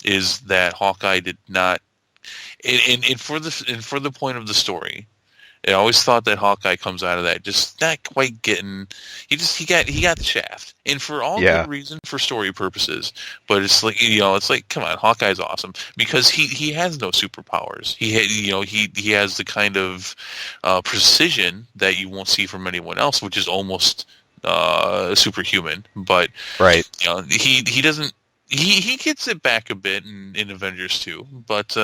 is that Hawkeye did not, and for the point of the story, I always thought that Hawkeye comes out of that just not quite getting. He got the shaft, and for all good reason, for story purposes. But it's like come on, Hawkeye's awesome because he has no superpowers. He has the kind of precision that you won't see from anyone else, which is almost superhuman. But he doesn't. He gets it back a bit in Avengers 2, but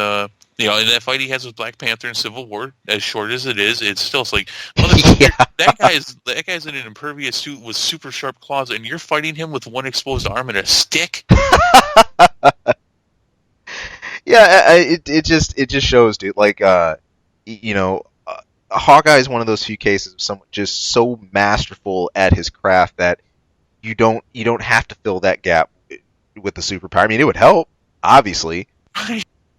in that fight he has with Black Panther in Civil War, as short as it is, it's like that guy's in an impervious suit with super sharp claws, and you're fighting him with one exposed arm and a stick. It just shows, dude. Like, Hawkeye is one of those few cases of someone just so masterful at his craft that you don't have to fill that gap with the superpower. I mean, it would help, obviously,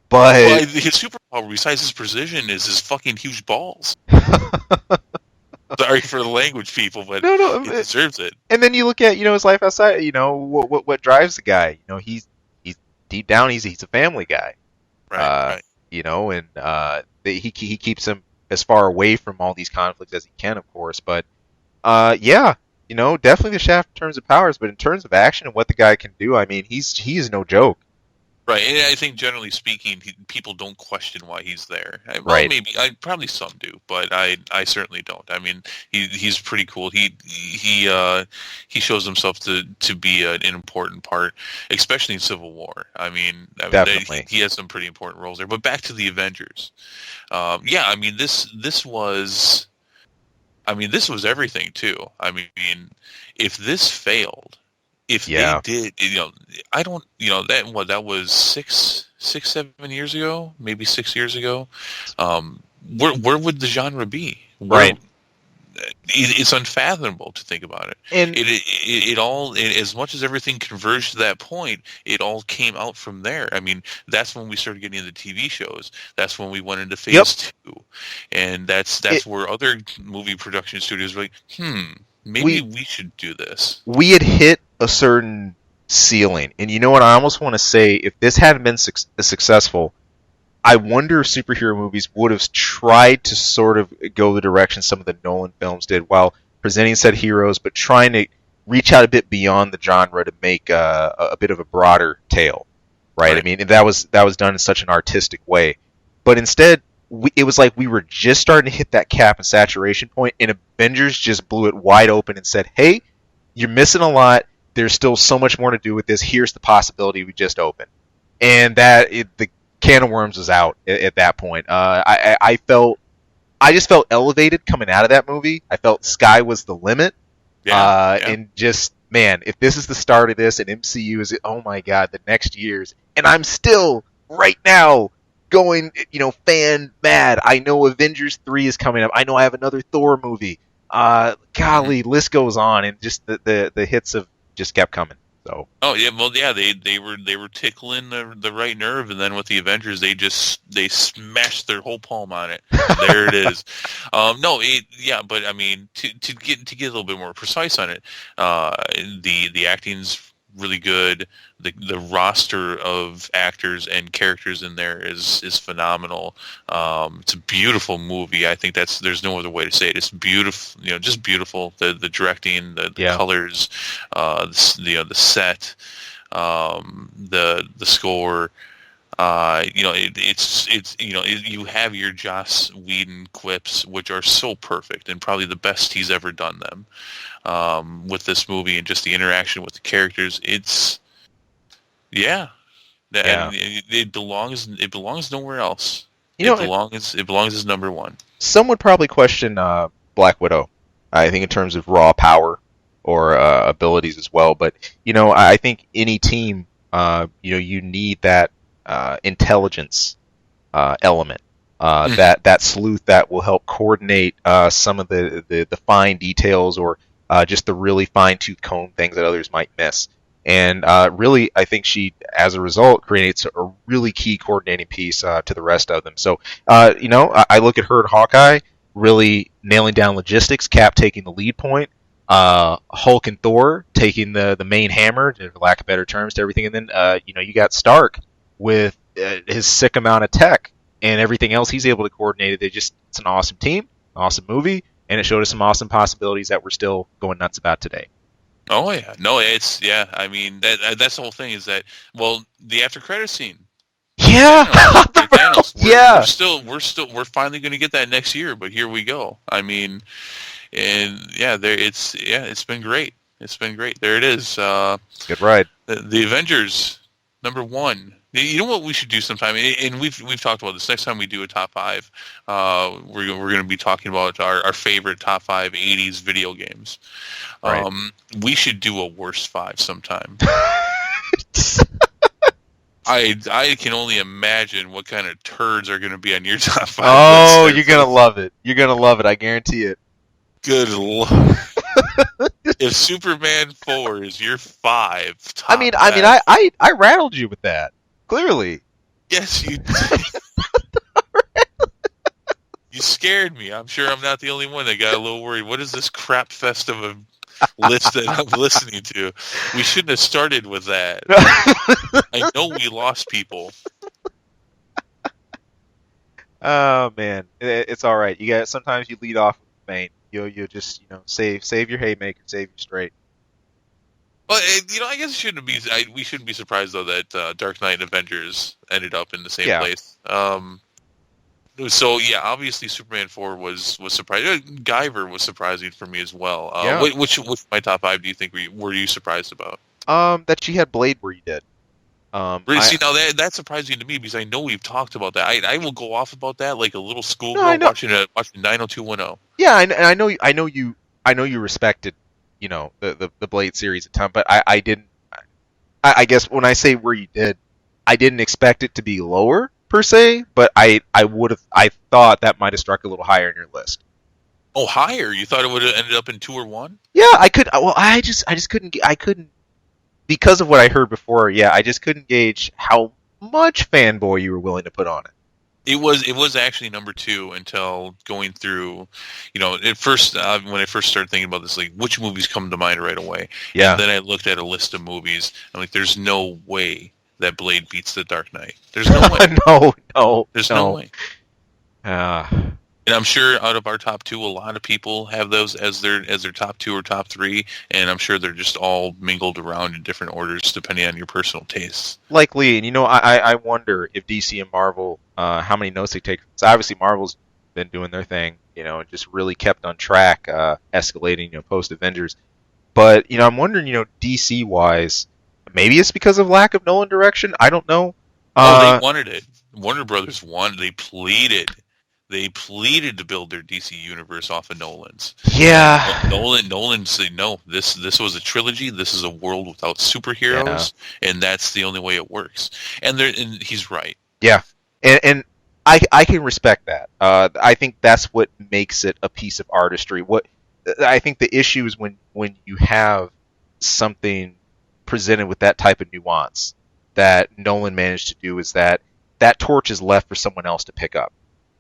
but his superpower, besides his precision, is his fucking huge balls. Sorry for the language, people, but he deserves it. And then you look at his life outside. What drives the guy? He's deep down he's a family guy, right. And he keeps him as far away from all these conflicts as he can, of course. But definitely the shaft in terms of powers, but in terms of action and what the guy can do, I mean, he is no joke. Right, and I think generally speaking, people don't question why he's there. Well, right. Maybe, probably some do, but I certainly don't. I mean, he's pretty cool. He shows himself to be an important part, especially in Civil War. I mean, definitely, he has some pretty important roles there. But back to the Avengers. I mean, this was everything too. I mean, if this failed. If they did, I don't, that was 7 years ago, maybe 6 years ago. Where would the genre be? Right. It's unfathomable to think about it. And it all, as much as everything converged to that point, it all came out from there. I mean, that's when we started getting into TV shows. That's when we went into phase 2, and that's where other movie production studios were like, maybe we should do this. We had hit a certain ceiling, and you know what? I almost want to say, if this hadn't been successful, I wonder if superhero movies would have tried to sort of go the direction some of the Nolan films did, while presenting said heroes, but trying to reach out a bit beyond the genre to make a bit of a broader tale, right? I mean, that was done in such an artistic way, but instead, it was like we were just starting to hit that cap and saturation point, and Avengers just blew it wide open and said, "Hey, you're missing a lot. There's still so much more to do with this. Here's the possibility we just opened." And the can of worms was out at that point. I just felt elevated coming out of that movie. I felt sky was the limit. And just, man, if this is the start of this and MCU is, oh my God, the next years, and I'm still right now going, fan mad. I know Avengers 3 is coming up. I know I have another Thor movie. Golly, list goes on, and just the hits have just kept coming. So. Oh yeah, well yeah, they were tickling the right nerve, and then with the Avengers, they smashed their whole palm on it. There it is. But I mean, to get a little bit more precise on it, the acting's really good. The roster of actors and characters in there is phenomenal. It's a beautiful movie. I think there's no other way to say it. It's beautiful, just beautiful. The directing, the colors, the set, the score. You have your Joss Whedon quips, which are so perfect and probably the best he's ever done them with this movie, and just the interaction with the characters. It's yeah, Yeah. and it belongs. It belongs nowhere else. You know, It belongs as number one. some would probably question Black Widow. I think in terms of raw power or abilities as well. But I think any team, you need that intelligence element, that sleuth that will help coordinate some of the fine details or just the really fine tooth comb things that others might miss. And really, I think she, as a result, creates a really key coordinating piece to the rest of them. So, I look at her and Hawkeye really nailing down logistics, Cap taking the lead point, Hulk and Thor taking the main hammer, for lack of better terms, to everything. And then, you got Stark with his sick amount of tech and everything else he's able to coordinate. It's an awesome team, awesome movie, and it showed us some awesome possibilities that we're still going nuts about today. Oh yeah, no, I mean, that's the whole thing. Is that the after credit scene? Yeah, Thanos. We're finally going to get that next year. But here we go. I mean, and it's been great. It's been great. There it is. Good ride. The Avengers #1. You know what we should do sometime, and we've talked about this. Next time we do a top 5, we're going to be talking about our favorite top 5 '80s video games. Right. We should do a worst 5 sometime. I can only imagine what kind of turds are going to be on your top 5. Oh, you're gonna love it. You're gonna love it. I guarantee it. Good lord. If Superman 4 is your 5, I rattled you with that. Clearly. Yes, you did. You scared me. I'm sure I'm not the only one that got a little worried. What is this crap fest of a list that I'm listening to? We shouldn't have started with that. I know we lost people. Oh man, it's all right. Sometimes you lead off with the bang. You just save your haymaker, save you straight. Well, I guess we shouldn't be surprised though that Dark Knight and Avengers ended up in the same place. So yeah, obviously Superman 4 was surprising. Guyver was surprising for me as well. Which my top 5 do you think were you surprised about? That she had Blade where you did. Now that's surprising to me because I know we've talked about that. I will go off about that like a little schoolgirl watching 90210. Yeah, I know you respected the Blade series a ton, but I didn't. I guess when I say where you did, I didn't expect it to be lower per se, but I thought that might have struck a little higher in your list. Oh, higher? You thought it would have ended up in 2 or 1? Yeah, I could. Well, I just couldn't. I couldn't because of what I heard before. Yeah, I just couldn't gauge how much fanboy you were willing to put on it. It was actually number 2 until going through, at first when I first started thinking about this, like which movies come to mind right away. Yeah. And then I looked at a list of movies. I'm like, there's no way that Blade beats The Dark Knight. There's no way. No. There's no way. And I'm sure out of our top 2, a lot of people have those as their top 2 or top 3, and I'm sure they're just all mingled around in different orders depending on your personal tastes. Likely, and I wonder if DC and Marvel, how many notes they take. So obviously, Marvel's been doing their thing, and just really kept on track, escalating, post Avengers. But I'm wondering, DC wise, maybe it's because of lack of Nolan direction. I don't know. They wanted it. Warner Brothers wanted. They pleaded. They pleaded to build their DC universe off of Nolan's. Yeah. Nolan said, no, this was a trilogy. This is a world without superheroes, and that's the only way it works. And he's right. Yeah. And I can respect that. I think that's what makes it a piece of artistry. I think the issue is when you have something presented with that type of nuance that Nolan managed to do is that torch is left for someone else to pick up.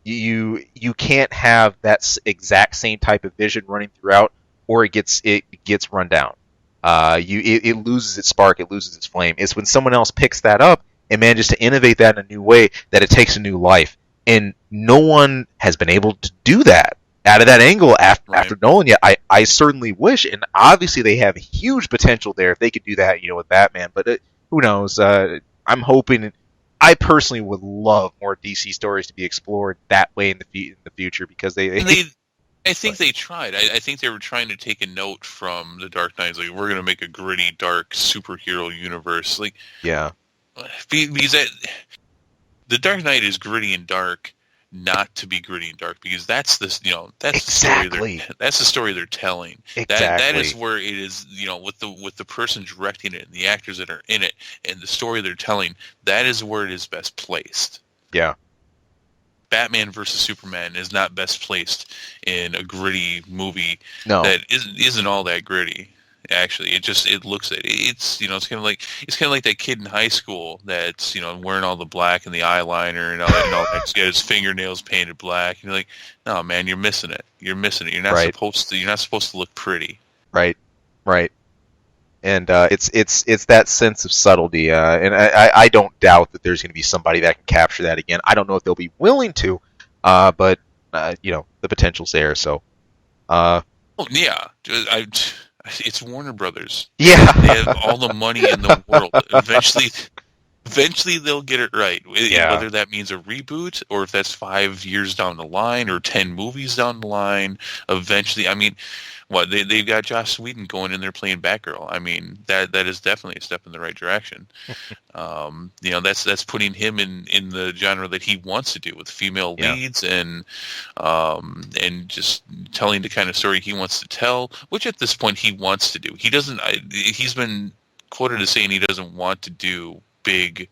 You can't have that exact same type of vision running throughout, or it gets run down. It loses its spark, it loses its flame. It's when someone else picks that up and manages to innovate that in a new way that it takes a new life. And no one has been able to do that out of that angle after Nolan yet. I certainly wish, and obviously they have huge potential there if they could do that, with Batman. But who knows? I'm hoping. I personally would love more DC stories to be explored that way in the future because And I think they tried. I think they were trying to take a note from the Dark Knight. Like, we're going to make a gritty, dark superhero universe. Like, yeah, because the Dark Knight is gritty and dark, not to be gritty and dark, because that's the exactly. That's the story they're telling. Exactly. That is where it is. With the person directing it and the actors that are in it and the story they're telling, that is where it is best placed. Yeah. Batman versus Superman is not best placed in a gritty movie No. that isn't all that gritty. Actually, it looks at it's it's kind of like that kid in high school that's wearing all the black and the eyeliner and all that. He's got his fingernails painted black, and you're like, no man, you're missing it. You're missing it. You're not supposed to. You're not supposed to look pretty. Right. And it's that sense of subtlety, and I don't doubt that there's going to be somebody that can capture that again. I don't know if they'll be willing to, but the potential's there. So, oh yeah, it's Warner Brothers. Yeah, they have all the money in the world. Eventually they'll get it right. Yeah. Whether that means a reboot or if that's 5 years down the line or 10 movies down the line. Eventually, I mean, they've got Joss Whedon going in there playing Batgirl. I mean, that is definitely a step in the right direction. That's putting him in the genre that he wants to do with female leads and just telling the kind of story he wants to tell, which at this point he wants to do. He doesn't. He's been quoted as saying he doesn't want to do big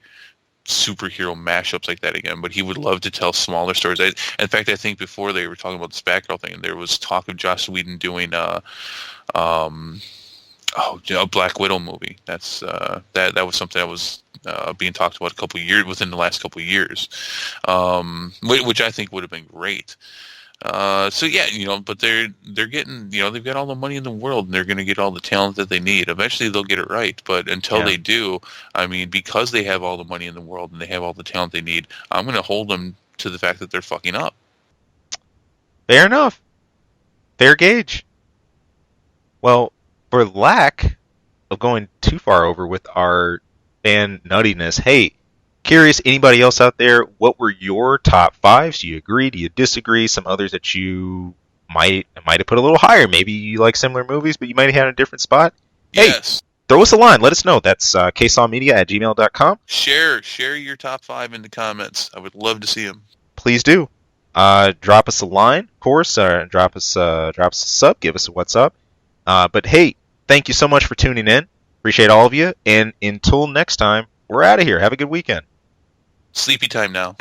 superhero mashups like that again, but he would love to tell smaller stories. In fact, I think before they were talking about this Batgirl thing, there was talk of Joss Whedon doing a Black Widow movie. That's that was something that was being talked about within the last couple of years, which I think would have been great. So yeah, but they're getting, they've got all the money in the world and they're going to get all the talent that they need. Eventually they'll get it right. But until they do, I mean, because they have all the money in the world and they have all the talent they need, I'm going to hold them to the fact that they're fucking up. Fair enough. Fair gauge. Well, for lack of going too far over with our fan nuttiness, hey, curious, anybody else out there, what were your top fives? Do you agree? Do you disagree? Some others that you might have put a little higher. Maybe you like similar movies, but you might have had a different spot. Yes. Hey, throw us a line. Let us know. That's ksawmedia@gmail.com. Share your top five in the comments. I would love to see them. Please do. Drop us a line, of course. Drop us a sub. Give us a what's up. But hey, thank you so much for tuning in. Appreciate all of you. And until next time, we're out of here. Have a good weekend. Sleepy time now.